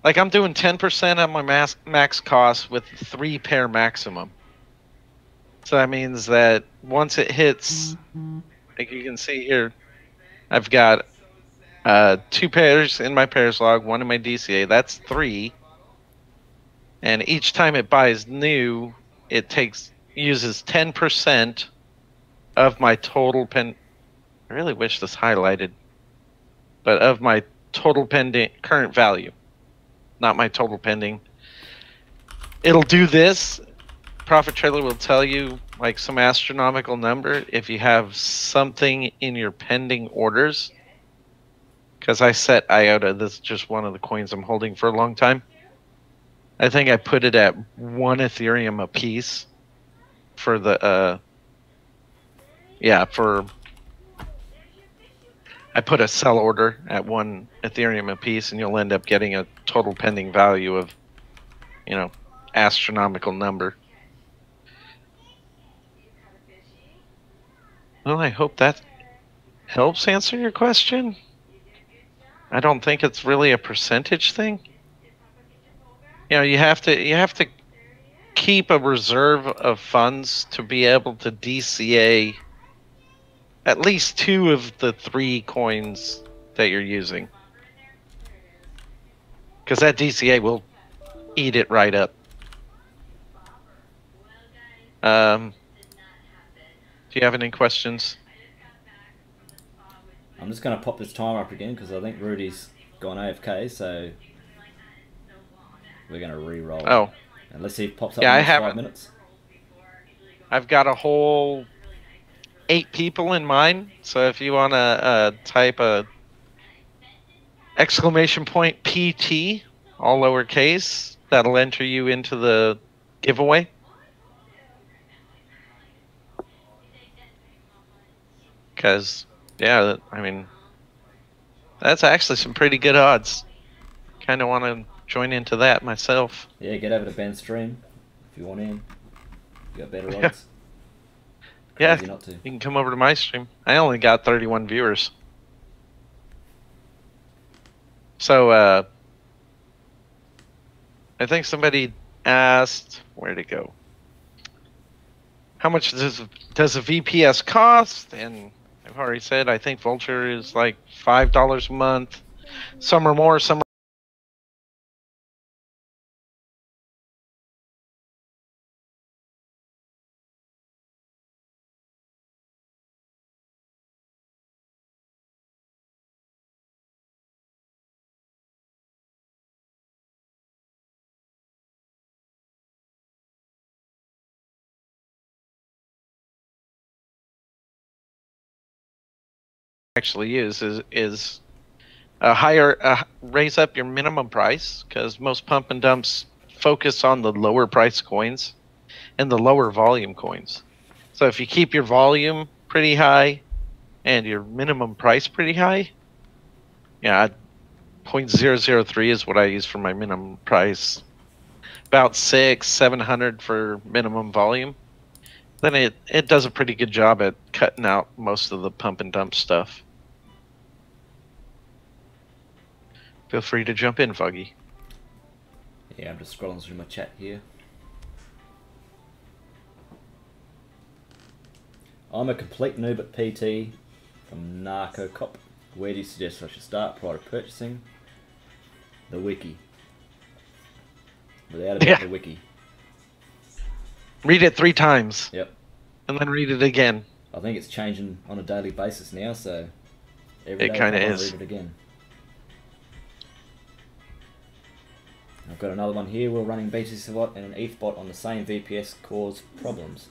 like I'm doing 10% on my max cost with 3-pair maximum. So that means that once it hits, like you can see here, I've got 2 pairs in my pairs log, 1 in my DCA. That's 3. And each time it buys new, it uses 10% of my total pen. I really wish this highlighted, but of my total pending current value, not my total pending. It'll do this. Profit Trailer will tell you like some astronomical number if you have something in your pending orders. Because I set IOTA, this is just one of the coins I'm holding for a long time. I think I put it at 1 Ethereum a piece for the I put a sell order at 1 Ethereum a piece, and you'll end up getting a total pending value of, astronomical number. Well, I hope that helps answer your question. I don't think it's really a percentage thing. You have to keep a reserve of funds to be able to DCA at least 2 of the 3 coins that you're using. Because that DCA will eat it right up. Do you have any questions?
I'm just going to pop this timer up again because I think Rudy's gone AFK, so we're going to re-roll.
Oh.
And let's see if it pops up in the next 5 minutes.
I've got a whole 8 people in mind, so if you want to type a !PT, all lowercase, that'll enter you into the giveaway. Because, yeah, I mean, that's actually some pretty good odds. Kind of want to join into that myself.
Yeah, get over to Ben's stream if you want in. You got better odds.
Yeah,
not to.
You can come over to my stream. I only got 31 viewers. So, I think somebody asked, where'd it go? How much does a VPS cost? And I've already said I think Vulture is like $5 a month. Some are more, some are actually is a raise up your minimum price, because most pump and dumps focus on the lower price coins and the lower volume coins. So if you keep your volume pretty high and your minimum price pretty high, yeah, 0.003 is what I use for my minimum price. About 700 for minimum volume. Then it does a pretty good job at cutting out most of the pump and dump stuff. Feel free to jump in, Foggy.
Yeah, I'm just scrolling through my chat here. I'm a complete noob at PT from Narco Cop. Where do you suggest I should start prior to purchasing? The wiki. Without a doubt, the wiki.
Read it 3 times.
Yep.
And then read it again.
I think it's changing on a daily basis now, so every
It
day
kinda
I
is.
read it again. I've got another one here. Will running BTC bot and an ETH bot on the same VPS cause problems?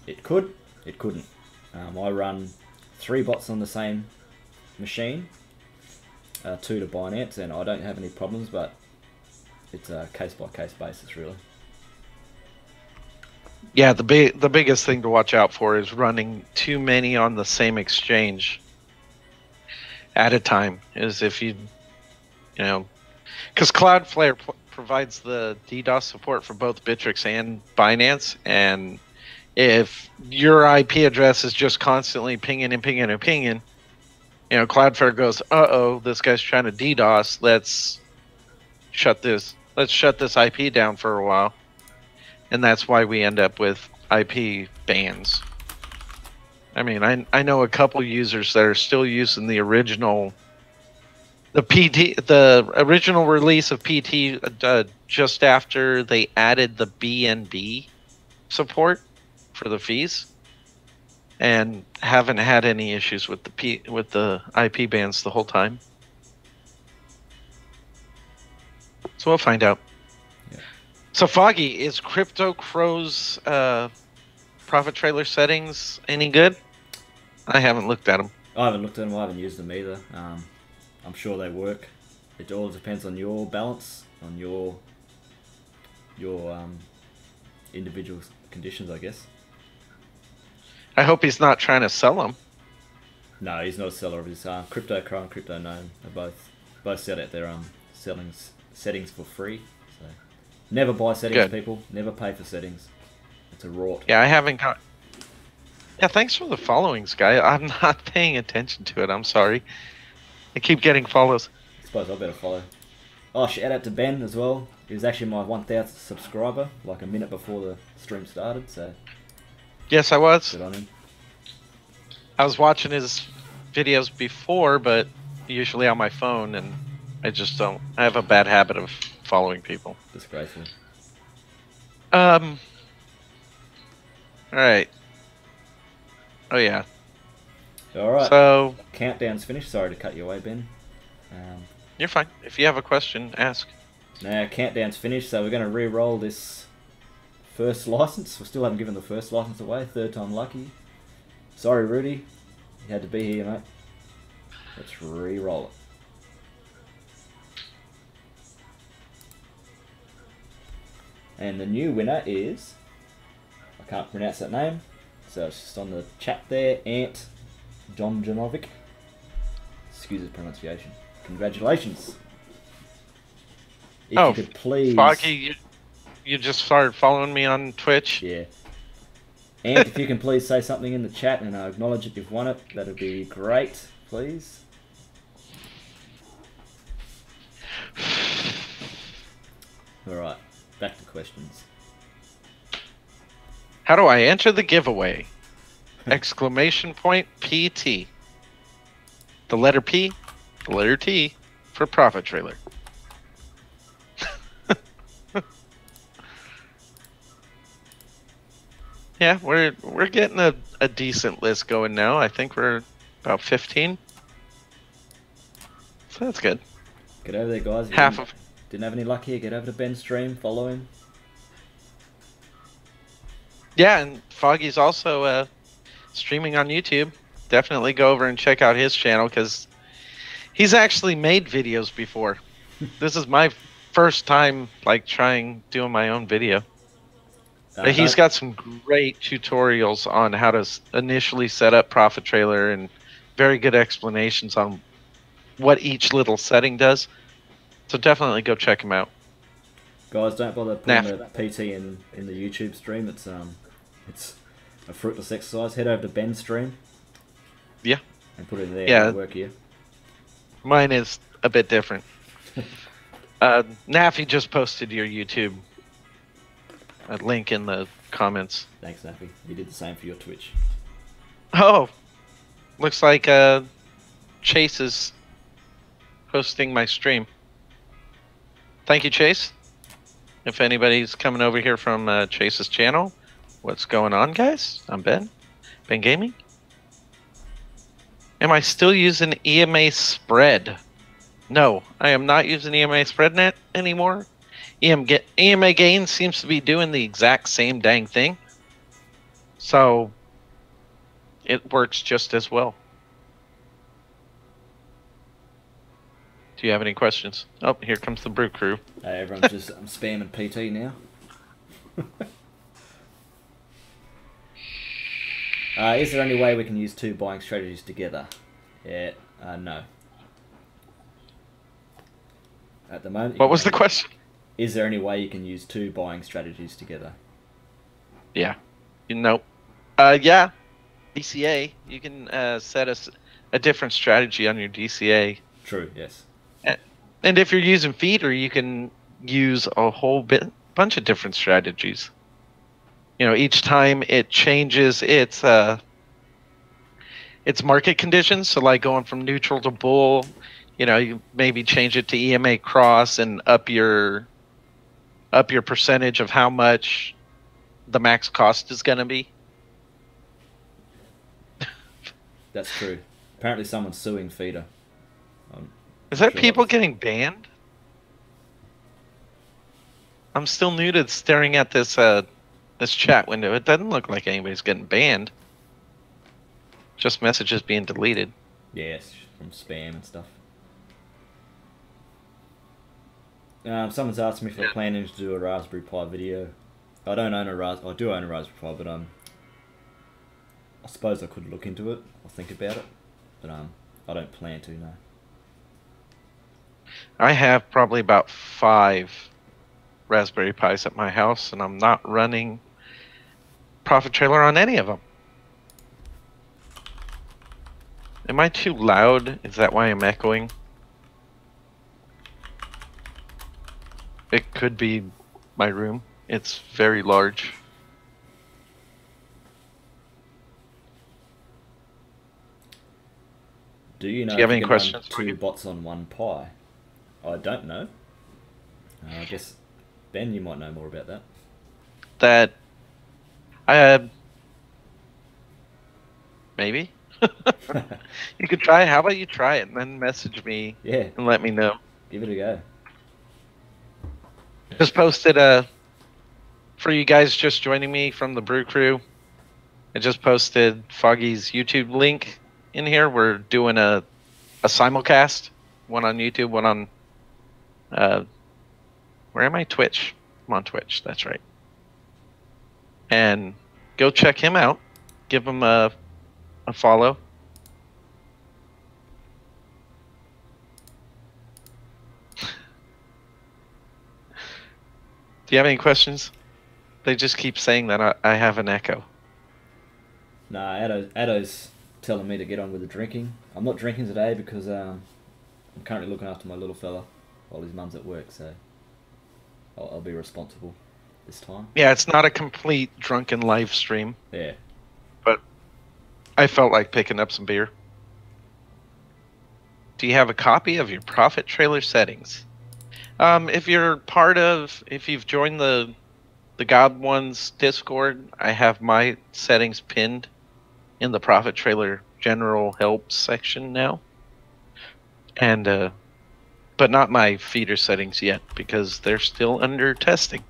It could. It couldn't. I run 3 bots on the same machine, 2 to Binance, and I don't have any problems, but it's a case-by-case basis, really.
Yeah, the biggest thing to watch out for is running too many on the same exchange at a time. Is if you know, because Cloudflare provides the DDoS support for both Bittrex and Binance, and if your IP address is just constantly pinging and pinging and pinging, you know, Cloudflare goes, "Uh-oh, this guy's trying to DDoS. Let's shut this IP down for a while." And that's why we end up with IP bans. I mean, I know a couple users that are still using the original release of PT just after they added the BNB support for the fees, and haven't had any issues with the IP bans the whole time. So we'll find out. Yeah. So Foggy, is Crypto Crow's profit trailer settings any good? I haven't looked at them.
I haven't looked at them. I haven't used them either. I'm sure they work. It all depends on your balance, on your individual conditions, I guess.
I hope he's not trying to sell them.
No, he's not a seller of his Crypto Crow and Crypto Gnome. They both set out their settings for free. So never buy settings, people. Never pay for settings. It's a rort.
Yeah, I haven't got. Yeah, thanks for the followings, guy. I'm not paying attention to it. I'm sorry. I keep getting follows.
I suppose I better follow. Oh, shout out to Ben as well. He was actually my 1,000th subscriber, like a minute before the stream started. So.
Yes, I was.
Good on him.
I was watching his videos before, but usually on my phone, and I just don't. I have a bad habit of following people.
Disgraceful.
All right. Oh yeah.
All right.
So
countdown's finished. Sorry to cut you away, Ben.
You're fine. If you have a question, ask.
Now countdown's finished, so we're going to re-roll this first license. We still haven't given the first license away. 3rd time lucky. Sorry, Rudy. You had to be here, mate. Let's re-roll it. And the new winner is... I can't pronounce that name. So it's just on the chat there. Ant Donjanovic. Excuse the pronunciation. Congratulations. If you could please...
Foggy, you just started following me on Twitch?
Yeah. And if you can please say something in the chat and I acknowledge that you've won it, that would be great, please. Alright, back to questions.
How do I enter the giveaway? Exclamation point PT. The letter P, the letter T for profit trailer. Yeah, we're getting a decent list going now. I think we're about 15. So that's good.
Get over there, guys. Didn't have any luck here. Get over to Ben's stream. Follow him.
Yeah, and Foggy's also streaming on YouTube. Definitely go over and check out his channel because he's actually made videos before. This is my first time doing my own video. But he's got some great tutorials on how to initially set up profit trailer and very good explanations on what each little setting does. So definitely go check him out.
Guys, don't bother putting the PT in the YouTube stream. It's a fruitless exercise. Head over to Ben's stream.
Yeah.
And put it there.
Yeah.
It'll work here.
Mine is a bit different. Naffy just posted your YouTube link in the comments.
Thanks, Naffy. You did the same for your Twitch.
Oh, looks like Chase is hosting my stream. Thank you, Chase. If anybody's coming over here from Chase's channel, what's going on, guys? I'm Ben Gaming. Am I still using EMA spread? No, I am not using EMA spread net anymore. EMA gain seems to be doing the exact same dang thing. So it works just as well. Do you have any questions? Oh, here comes the brew crew.
Hey, everyone's just I'm spamming PT now. Is there any way we can use two buying strategies together? Yeah, no. At the moment.
What was the question?
Is there any way you can use two buying strategies together?
Yeah. Yeah. DCA. You can set a different strategy on your DCA.
True, yes.
And if you're using feeder, you can use a whole bunch of different strategies. Each time it changes its market conditions. So like going from neutral to bull, you maybe change it to EMA cross and up your percentage of how much the max cost is going to be.
That's true. Apparently someone's suing feeder.
Is there people getting banned? I'm still new to staring at this chat window. It doesn't look like anybody's getting banned. Just messages being deleted.
Yes, from spam and stuff. Someone's asked me if I'm planning to do a Raspberry Pi video. I don't own a I do own a Raspberry Pi, but I suppose I could look into it or think about it, but I don't plan to, no.
I have probably about 5 Raspberry Pis at my house, and I'm not running Profit Trailer on any of them. Am I too loud? Is that why I'm echoing? It could be my room. It's very large.
Do you know
Do you have
if
any
you can
questions?
run 2 bots on 1 Pi? I don't know. I guess Ben, you might know more about that.
That I maybe you could try. How about you try it and then message me?
Yeah.
And let me know.
Give it a go.
Just posted for you guys just joining me from the Brew Crew. I just posted Foggy's YouTube link in here. We're doing a simulcast, one on YouTube, one on where am I? Twitch. I'm on Twitch. That's right. And go check him out. Give him a follow. Do you have any questions? They just keep saying that I have an echo.
Nah, Addo's telling me to get on with the drinking. I'm not drinking today because I'm currently looking after my little fella while his mum's at work, so I'll be responsible this time.
Yeah, it's not a complete drunken live stream.
Yeah.
But I felt like picking up some beer. Do you have a copy of your profit trailer settings? If you've joined the God Ones Discord, I have my settings pinned in the profit trailer general help section now. And but not my feeder settings yet because they're still under testing.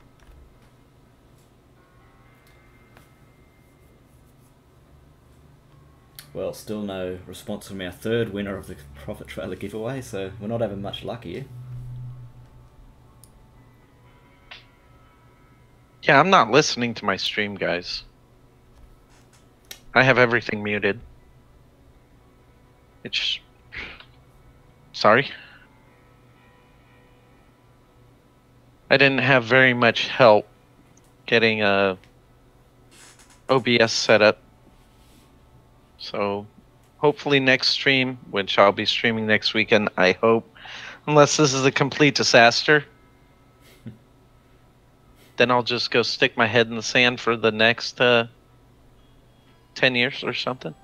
Well, still no response from our 3rd winner of the profit trailer giveaway, so we're not having much luck here.
Yeah, I'm not listening to my stream, guys. I have everything muted. It's... Sorry? I didn't have very much help getting OBS set up. So hopefully next stream, which I'll be streaming next weekend, I hope, unless this is a complete disaster, then I'll just go stick my head in the sand for the next 10 years or something.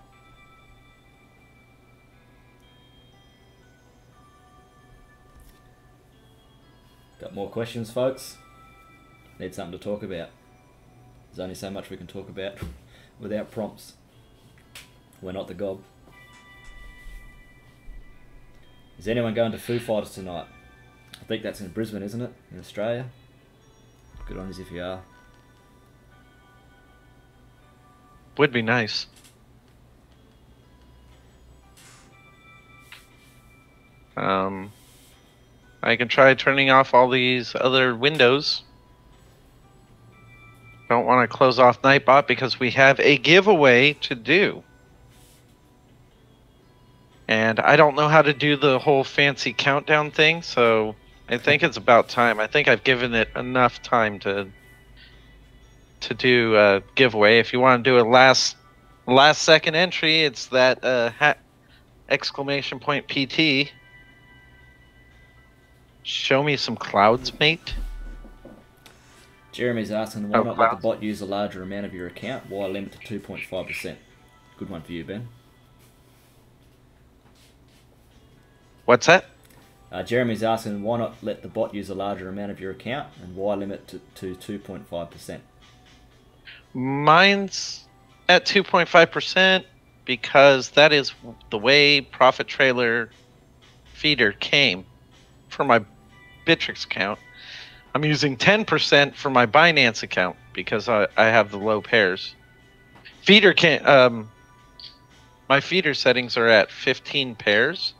questions, folks? Need something to talk about. There's only so much we can talk about without prompts. We're not the gob. Is anyone going to Foo Fighters tonight? I think that's in Brisbane, isn't it? In Australia? Good on you if you are.
Would be nice. I can try turning off all these other windows. Don't want to close off Nightbot because we have a giveaway to do. And I don't know how to do the whole fancy countdown thing, so I think it's about time. I think I've given it enough time to do a giveaway. If you want to do a last second entry, it's that exclamation point PT. Show me some clouds, mate.
Jeremy's asking, why not let the bot use a larger amount of your account? Why limit to 2.5%? Good one for you, Ben.
What's that?
Jeremy's asking, why not let the bot use a larger amount of your account? And why limit to 2.5%?
Mine's at 2.5% because that is the way Profit Trailer feeder came for my Bittrex account. I'm using 10% for my Binance account because I have the low pairs. Feeder can't. My feeder settings are at 15 pairs,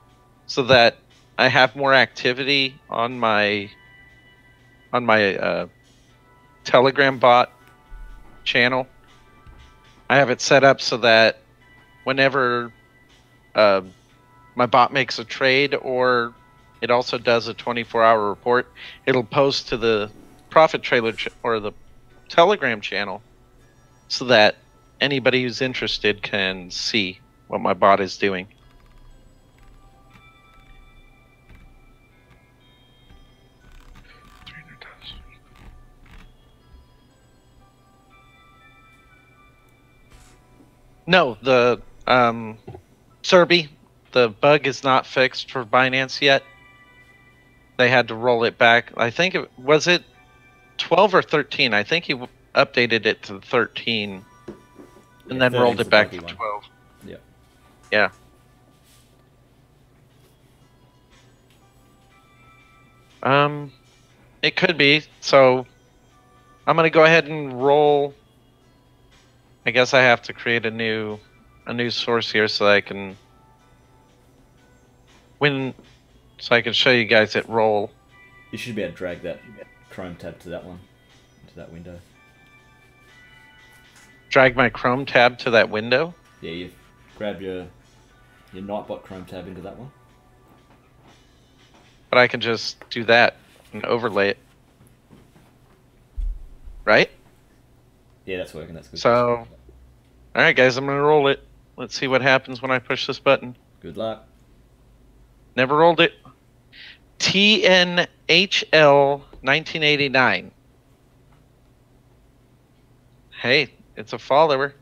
so that I have more activity on my Telegram bot channel. I have it set up so that whenever my bot makes a trade, or it also does a 24-hour report, it'll post to the Profit Trailer or the Telegram channel so that anybody who's interested can see what my bot is doing. No, the Serby, the bug is not fixed for Binance yet. They had to roll it back. I think was it 12 or 13. I think he updated it to 13 and then rolled it back to 12.
Yeah.
Yeah. It could be. So I'm going to go ahead and roll. I guess I have to create a new source here so I can so I can show you guys it roll.
You should be able to drag that Chrome tab to that one, to that window.
Drag my Chrome tab to that window?
Yeah, you grab your Nightbot Chrome tab into that one.
But I can just do that and overlay it. Right?
Yeah, that's working. That's good.
So, alright guys, I'm going to roll it. Let's see what happens when I push this button.
Good luck.
Never rolled it. TNHL 1989. Hey, it's a follower.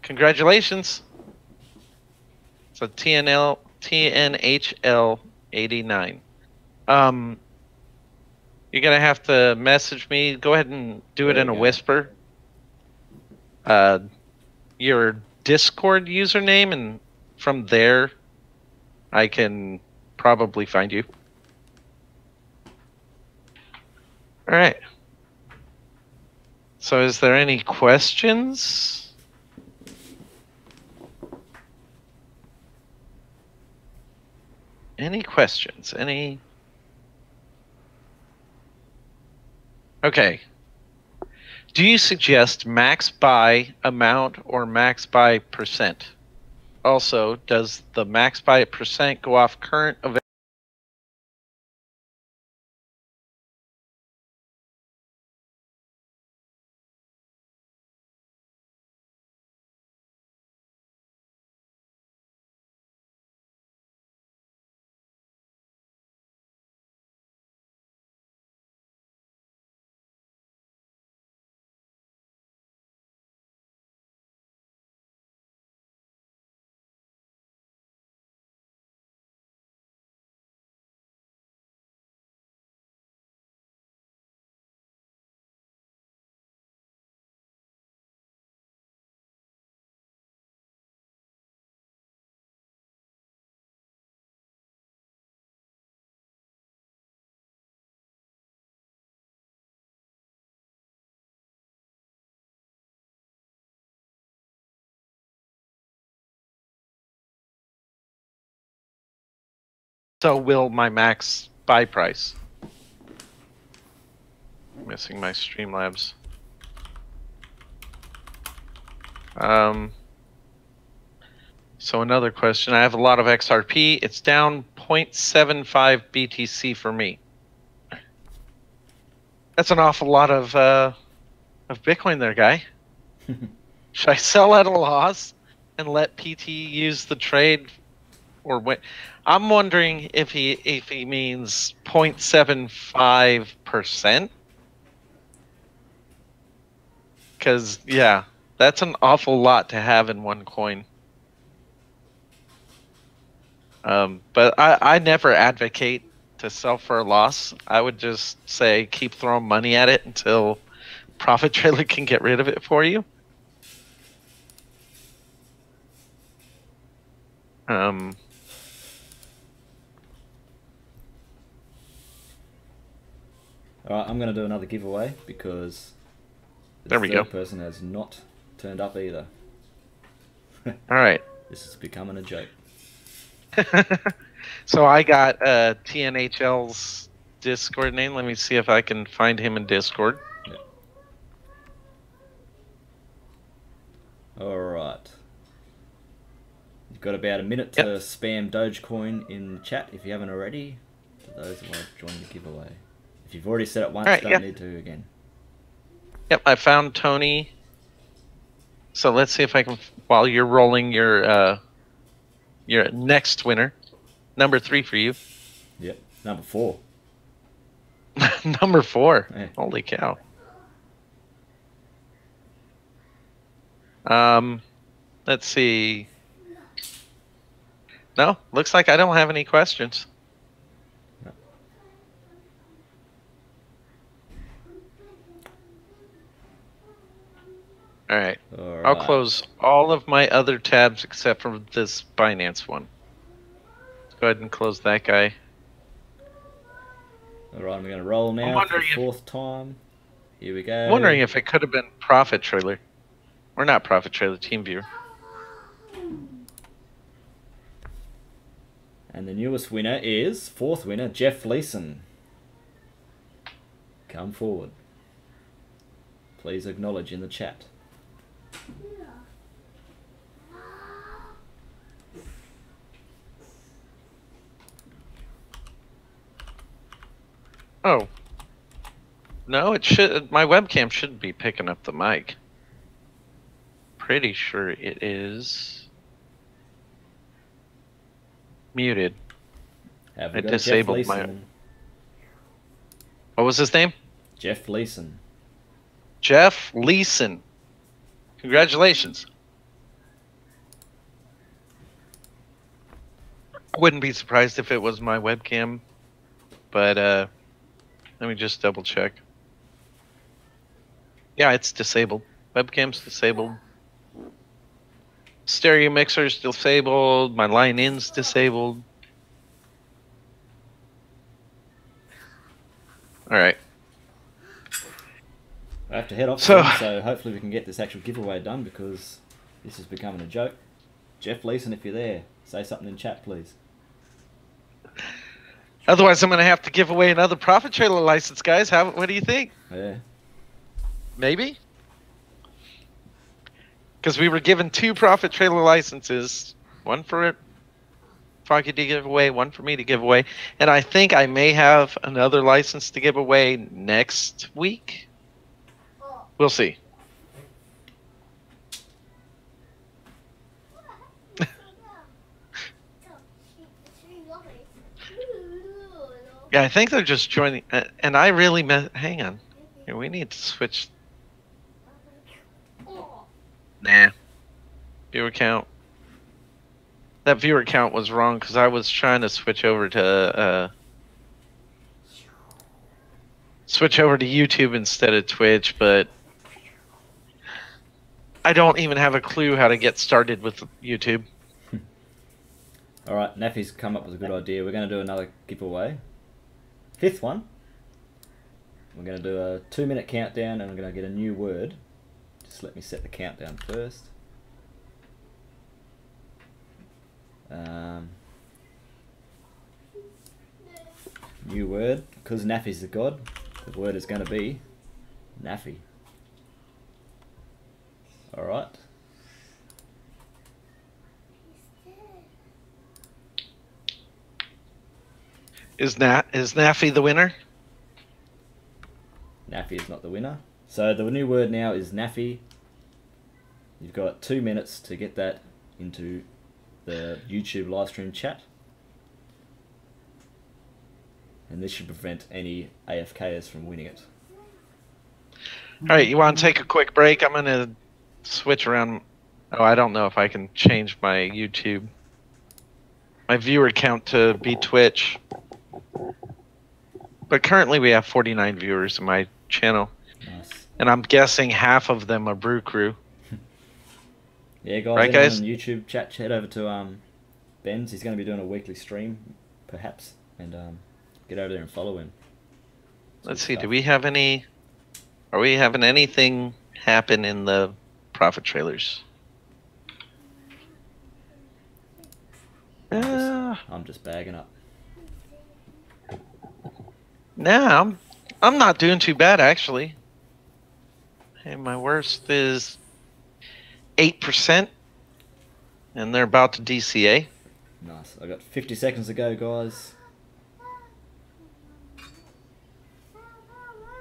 Congratulations. It's a TNHL 89. You're gonna have to message me. Go ahead and do it in a whisper. Your Discord username, and from there I can probably find you. All right. So is there any questions? Any questions? Any? Okay. Do you suggest max buy amount or max buy percent? Also, does the max buy percent go off current available? so will my max buy price. Missing my Streamlabs. So another question. I have a lot of XRP. It's down 0.75 BTC for me. That's an awful lot of Bitcoin there, guy. Should I sell at a loss and let PT use the trade, or what? I'm wondering if he means 0.75%. Because yeah, that's an awful lot to have in one coin. But I never advocate to sell for a loss. I would just say keep throwing money at it until Profit Trailer can get rid of it for you.
I'm going to do another giveaway because
there we go.
Person has not turned up either.
All right.
This is becoming a joke.
So I got TNHL's Discord name. Let me see if I can find him in Discord.
Yep. All right. You've got about a minute to spam Dogecoin in the chat if you haven't already. For those who want to join the giveaway. If you've already said it once, don't need to again.
Yep, I found Tony. So let's see if I can, while you're rolling your next winner, number 3 for you.
Yep, number 4.
Number 4.
Yeah.
Holy cow. Let's see. No, looks like I don't have any questions.
No.
All right. I'll close all of my other tabs except for this Binance one. Let's go ahead and close that guy.
Alright, I'm going to roll now for the 4th time. Here we go.
I'm wondering if it could have been Profit Trailer. Or not Profit Trailer, TeamViewer.
And the newest winner is, 4th winner, Jeff Leeson. Come forward. Please acknowledge in the chat.
Oh. No, it should. My webcam shouldn't be picking up the mic. Pretty sure it is muted. I disabled my. What was his name?
Jeff Leeson.
Jeff Leeson. Congratulations. I wouldn't be surprised if it was my webcam, but let me just double check. Yeah, it's disabled. Webcam's disabled. Stereo mixer's disabled. My line in's disabled. All right.
I have to head off soon, so hopefully we can get this actual giveaway done because this is becoming a joke. Jeff Leeson, if you're there, say something in chat, please.
Otherwise, I'm going to have to give away another Profit Trailer license, guys. What do you think?
Yeah.
Maybe? Because we were given 2 Profit Trailer licenses. One for Foggy to give away, one for me to give away. And I think I may have another license to give away next week. We'll see. Yeah, I think they're just joining. And I really hang on. Here, we need to switch. Nah. Viewer count. That viewer count was wrong because I was trying to switch over to YouTube instead of Twitch, but I don't even have a clue how to get started with YouTube.
Alright, Naffy's come up with a good idea. We're going to do another giveaway. 5th one. We're going to do a 2-minute countdown and we're going to get a new word. Just let me set the countdown first. new word. Because Naffy's the god, the word is going to be Naffy. Alright.
Is Naffy the winner?
Naffy is not the winner. So the new word now is Naffy. You've got 2 minutes to get that into the YouTube livestream chat. And this should prevent any AFKers from winning it.
Alright, you want to take a quick break? I'm going to switch around. Oh, I don't know if I can change my YouTube, my viewer count to be Twitch. But currently we have 49 viewers in my channel.
Nice.
And I'm guessing half of them are Brew Crew.
Yeah, guys,
right, guys?
On YouTube chat, head over to Ben's. He's going to be doing a weekly stream, perhaps, and get over there and follow him.
Let's see, do we have any... Are we having anything happen in the profit trailers?
I'm just bagging up.
Nah, I'm not doing too bad, actually. And my worst is 8%, and they're about to DCA.
Nice. I got 50 seconds to go, guys.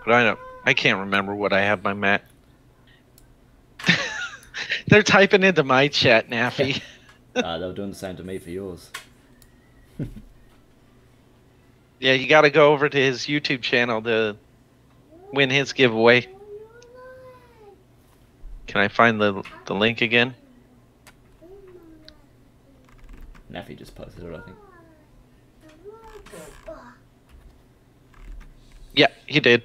But I can't remember what I have my mat. They're typing into my chat, Naffy.
They were doing the same to me for yours.
Yeah, you got to go over to his YouTube channel to win his giveaway. Can I find the link again?
Naffy just posted it, I think.
Yeah, he did.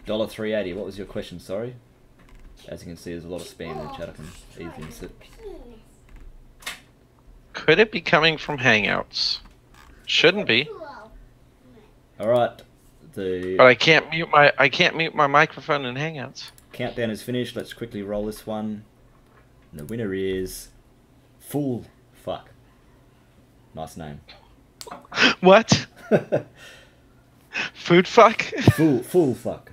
$3.80. What was your question? Sorry. As you can see, there's a lot of spam in the chat. I can easily insert.
Could it be coming from Hangouts? Shouldn't be.
All right.
But I can't mute my microphone in Hangouts.
Countdown is finished. Let's quickly roll this one. And the winner is Fool Fuck. Nice name.
What? Food fuck?
Fool Fuck.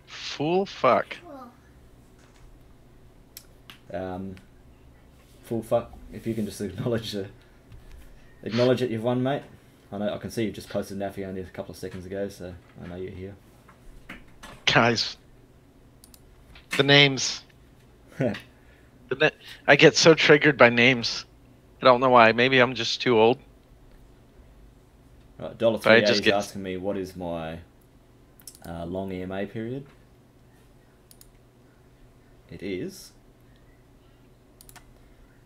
Fool fuck.
Fool Fuck. If you can just acknowledge it, you've won, mate. I can see you just posted Naffy only a couple of seconds ago, so I know you're here.
Guys, the names. I get so triggered by names. I don't know why. Maybe I'm just too old.
Right, $3.80 is asking me what is my long EMA period. It is.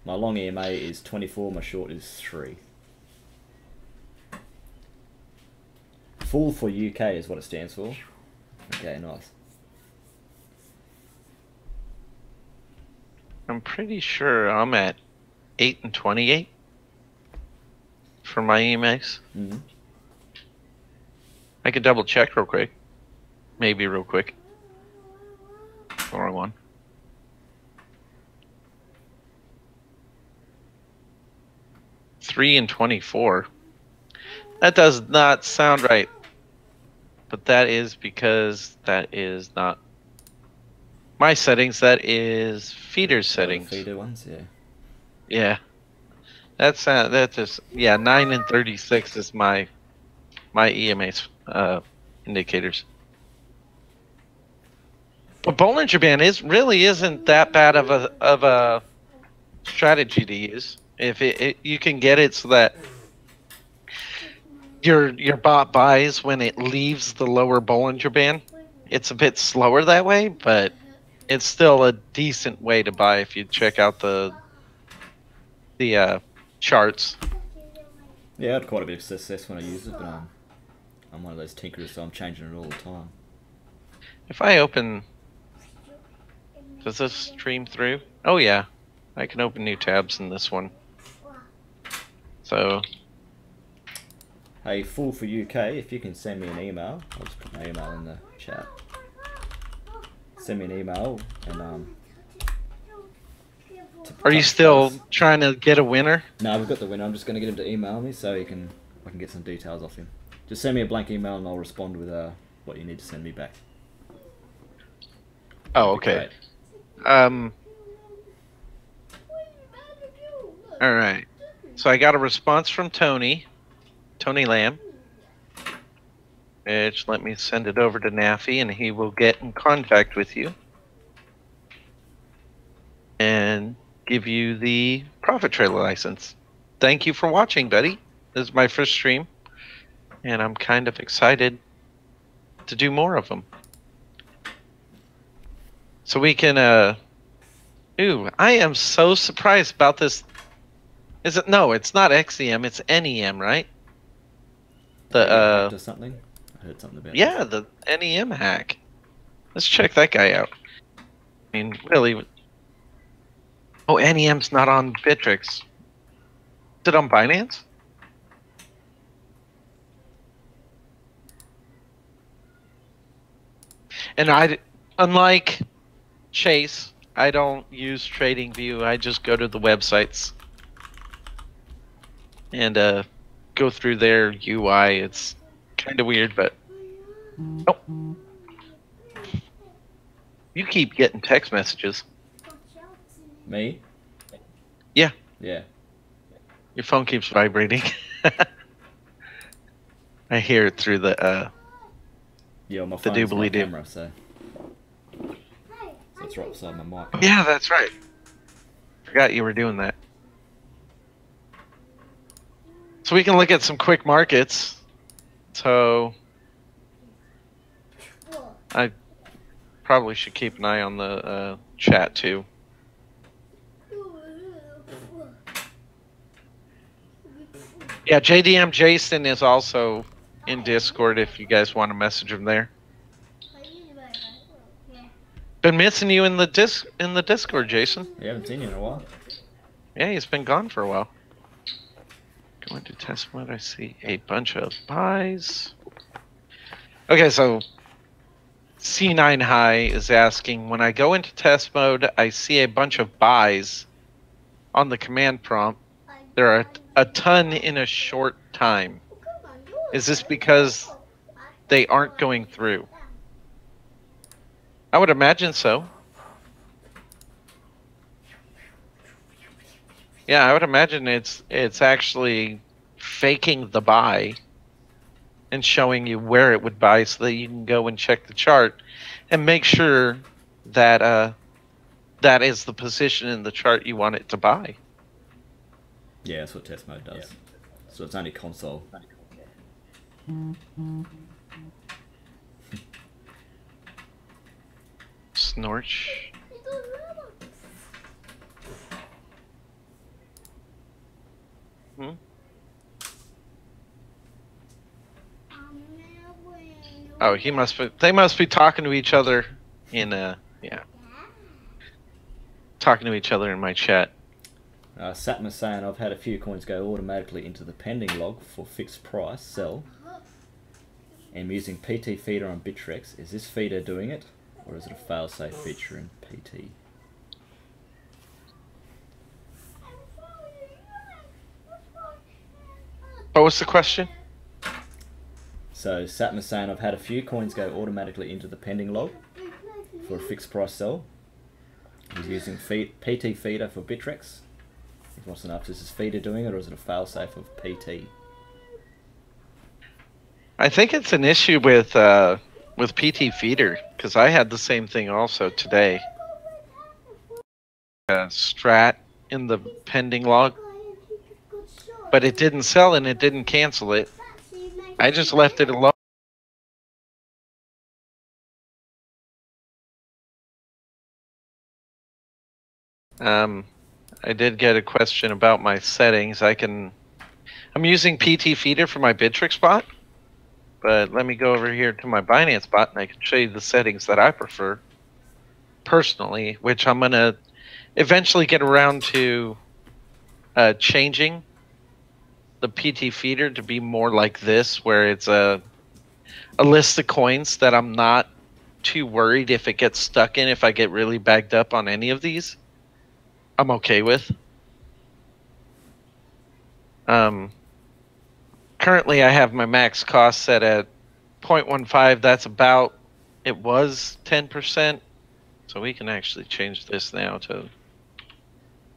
My long EMA is 24. My short is 3. Full for UK is what it stands for. Okay, nice.
I'm pretty sure I'm at 8 and 28 for my EMAs.
Mm-hmm.
I could double check real quick. Maybe real quick. Wrong one. $3 and 24. That does not sound right. But that is because that is not my settings. That is feeder settings.
Feeder ones, yeah.
Yeah. That just 9 and 36 is my EMA's indicators. But Bollinger Band isn't that bad of a strategy to use. If you can get it so that your bot buys when it leaves the lower Bollinger Band. It's a bit slower that way, but it's still a decent way to buy if you check out the charts.
Yeah, I had quite a bit of success when I used it, but I'm one of those tinkerers, so I'm changing it all the time.
If I open, does this stream through? Oh yeah, I can open new tabs in this one. So,
hey, Fool for UK, if you can send me an email, I'll just put my email in the chat. Send me an email and
are you still trying to get a winner?
No, we've got the winner. I'm just going to get him to email me so he can I can get some details off him. Just send me a blank email and I'll respond with what you need to send me back.
Oh, okay. All right. So I got a response from Tony Lamb. Which let me send it over to Naffy, and he will get in contact with you and give you the profit trailer license. Thank you for watching, buddy. This is my first stream, and I'm kind of excited to do more of them. So we can, ooh, I am so surprised about this. Is it? No, it's not XEM, it's NEM, right?
Or something? I heard something about
yeah, the NEM hack. Let's check that guy out. I mean, really. Oh, NEM's not on Bittrex. Is it on Binance? And unlike Chase, I don't use TradingView. I just go to the websites and go through their UI. It's kind of weird, but nope. You keep getting text messages.
Me?
Yeah.
Yeah.
Your phone keeps vibrating. I hear it through the
yeah, my phone's my camera, so it's right beside my mic.
Yeah, that's right. Forgot you were doing that. So we can look at some quick markets. So I probably should keep an eye on the chat too. Yeah, JDM Jason is also in Discord if you guys want to message him there. Been missing you in the Discord, Jason.
You haven't seen you in a while.
Yeah, he's been gone for a while. Going to test mode, I see a bunch of buys. Okay, so C9 High is asking, when I go into test mode, I see a bunch of buys on the command prompt. There are a ton in a short time. Is this because they aren't going through? I would imagine so. Yeah, I would imagine it's actually faking the buy and showing you where it would buy so that you can go and check the chart and make sure that that is the position in the chart you want it to buy.
Yeah, that's what test mode does. Yeah. So it's only console.
Snorch. Hmm? Oh, he must be. They must be talking to each other in yeah. Talking to each other in my chat.
Satma's saying I've had a few coins go automatically into the pending log for fixed price sell. I'm using PT feeder on Bittrex. Is this feeder doing it, or is it a failsafe feature in PT?
What was the question?
So Satma's saying I've had a few coins go automatically into the pending log for a fixed price sell. He's using PT feeder for Bittrex. He wants to know if this is feeder doing it or is it a failsafe of PT?
I think it's an issue with PT feeder because I had the same thing also today. Strat in the pending log, but it didn't sell and it didn't cancel it. I just left it alone. I did get a question about my settings. I'm using PT feeder for my Bittrex bot, but let me go over here to my Binance bot and I can show you the settings that I prefer personally, which I'm gonna eventually get around to changing the PT feeder to be more like this, where it's a list of coins that I'm not too worried if it gets stuck in. If I get really bagged up on any of these, I'm okay with. Because currently I have my max cost set at 0.15. That's about, it was 10%. So we can actually change this now to,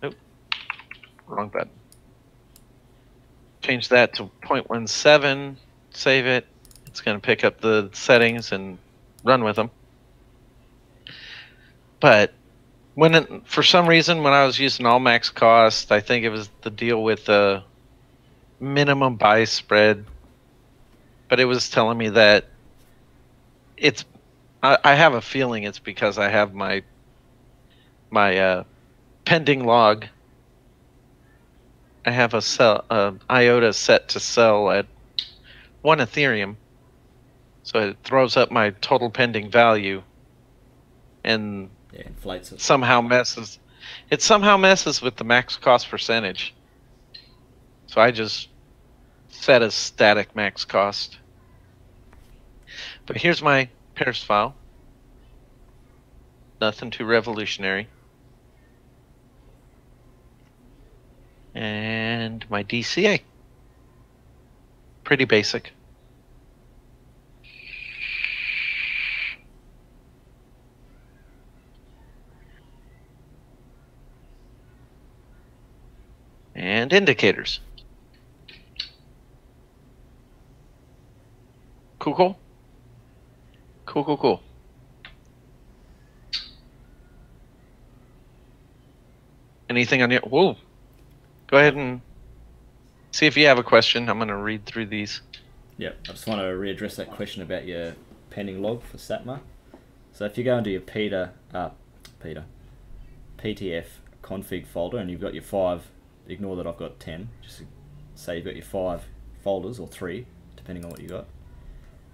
nope, wrong button. Change that to 0.17, save it. It's going to pick up the settings and run with them. But for some reason, when I was using all max cost, I think it was the deal with the minimum buy spread, but it was telling me that I have a feeling it's because I have my pending log. I have a IOTA set to sell at 1 Ethereum, so it throws up my total pending value, and
inflates it.
Somehow messes with the max cost percentage. So I just set a static max cost. But here's my pairs file. Nothing too revolutionary. And my DCA. Pretty basic. And indicators. Cool. Anything on your... Whoa. Go ahead and see if you have a question. I'm going to read through these.
Yep, I just want to readdress that question about your pending log for Satmar. So if you go into your PTF config folder and you've got your 5, ignore that I've got 10, just say you've got your 5 folders, or 3, depending on what you got.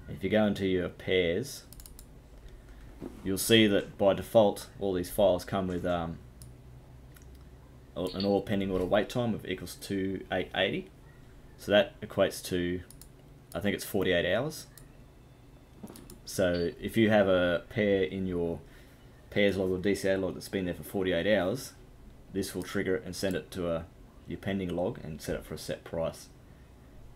If you go into your pairs, you'll see that by default all these files come with an all pending order wait time of equals to 880. So that equates to, I think it's 48 hours. So if you have a pair in your pairs log or DCA log that's been there for 48 hours, this will trigger it and send it to your pending log and set it for a set price.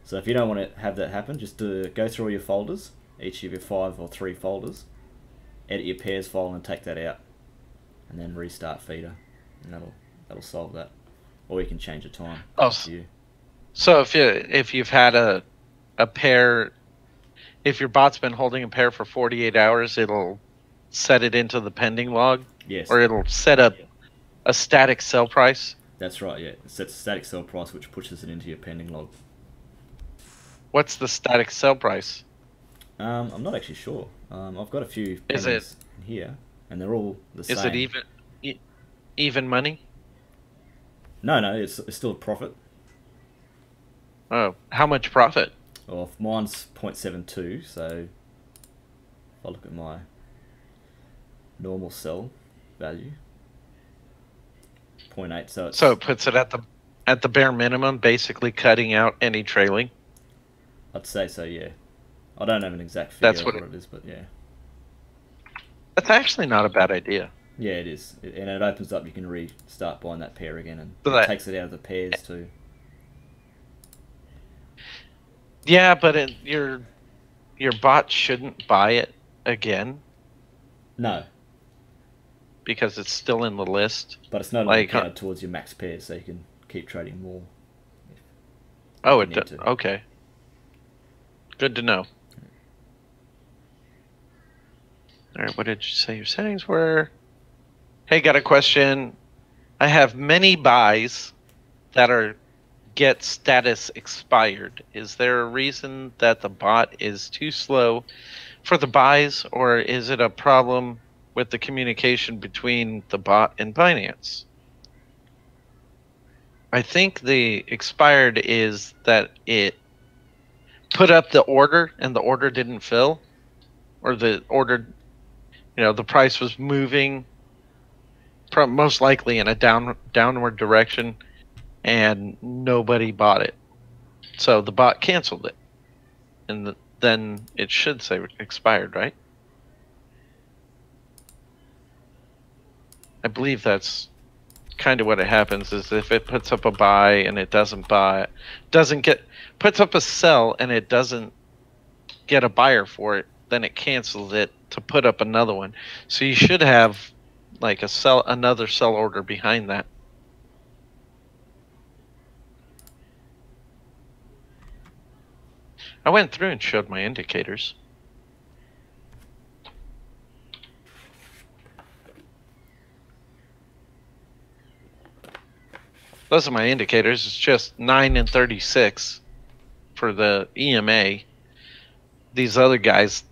So if you don't want to have that happen, just go through all your folders, each of your 5 or 3 folders, edit your pairs file and take that out, and then restart feeder, and that'll solve that. Or you can change the time.
Oh, so if you've had a pair, if your bot's been holding a pair for 48 hours, it'll set it into the pending log.
Yes.
Or it'll set up a static sell price.
That's right. Yeah, it sets a static sell price which pushes it into your pending log.
What's the static sell price?
I'm not actually sure. I've got a few
pendings
in here, and they're all the same.
Is it even money?
No, it's still a profit.
Oh, how much profit?
Well, mine's 0.72, so if I look at my normal sell value, 0.8. So
it puts it at the bare minimum, basically cutting out any trailing.
I'd say so, yeah. I don't have an exact figure of what it is, but yeah.
That's actually not a bad idea.
Yeah, it is. And it opens up, you can restart buying that pair again, and it takes it out of the pairs too.
Yeah, but your bot shouldn't buy it again.
No.
Because it's still in the list.
But it's no longer counted towards your max pairs, so you can keep trading more.
Oh, it does. Okay. Good to know. All right, what did you say your settings were? Hey, got a question. I have many buys that get status expired. Is there a reason that the bot is too slow for the buys, or is it a problem with the communication between the bot and Binance? I think the expired is that it put up the order and the order didn't fill, or the order, the price was moving most likely in a downward direction, and nobody bought it. So the bot canceled it, and then it should say expired, right? I believe that's kind of what it happens is if it puts up a buy and it doesn't buy, puts up a sell and it doesn't get a buyer for it, then it cancels it to put up another one. So you should have like another sell order behind that. I went through and showed my indicators. Those are my indicators. It's just 9 and 36 for the EMA. These other guys,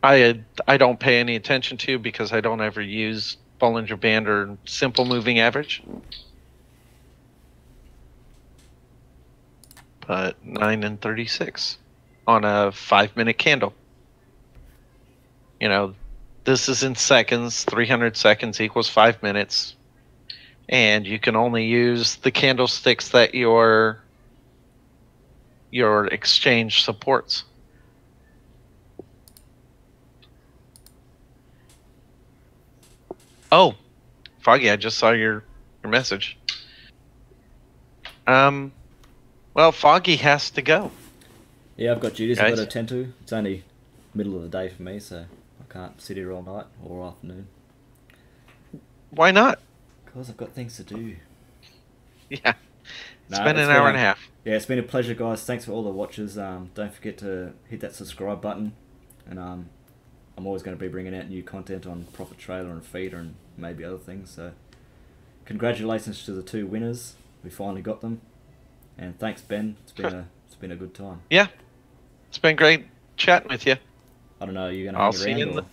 I don't pay any attention to because I don't ever use Bollinger Band or simple moving average. But 9 and 36 on a 5-minute candle. You know, this is in seconds. 300 seconds equals 5 minutes. And you can only use the candlesticks that your exchange supports. Oh, Foggy, I just saw your message. Well, Foggy has to go.
Yeah, I've got duties I've
Guys.
got to attend to. It's only middle of the day for me, so I can't sit here all night or all afternoon.
Why not?
Because I've got things to do.
Yeah. It's been an hour and a half.
Yeah, it's been a pleasure, guys. Thanks for all the watches. Don't forget to hit that subscribe button. And I'm always going to be bringing out new content on Profit Trailer and Feeder and maybe other things. So congratulations to the 2 winners. We finally got them. And thanks, Ben. It's been a good time.
Yeah. It's been great chatting with you.
I don't know, are you going to hang around?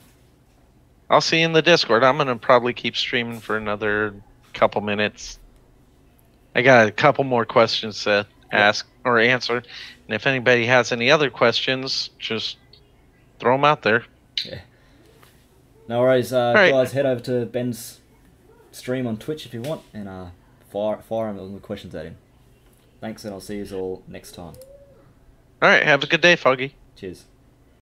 I'll see you in the Discord. I'm going to probably keep streaming for another couple minutes. I got a couple more questions to ask or answer. And if anybody has any other questions, just throw them out there.
Yeah. No worries.
right.
Guys, head over to Ben's stream on Twitch if you want and fire all the questions at him. Thanks, and I'll see you all next time.
All right. Have a good day, Foggy.
Cheers.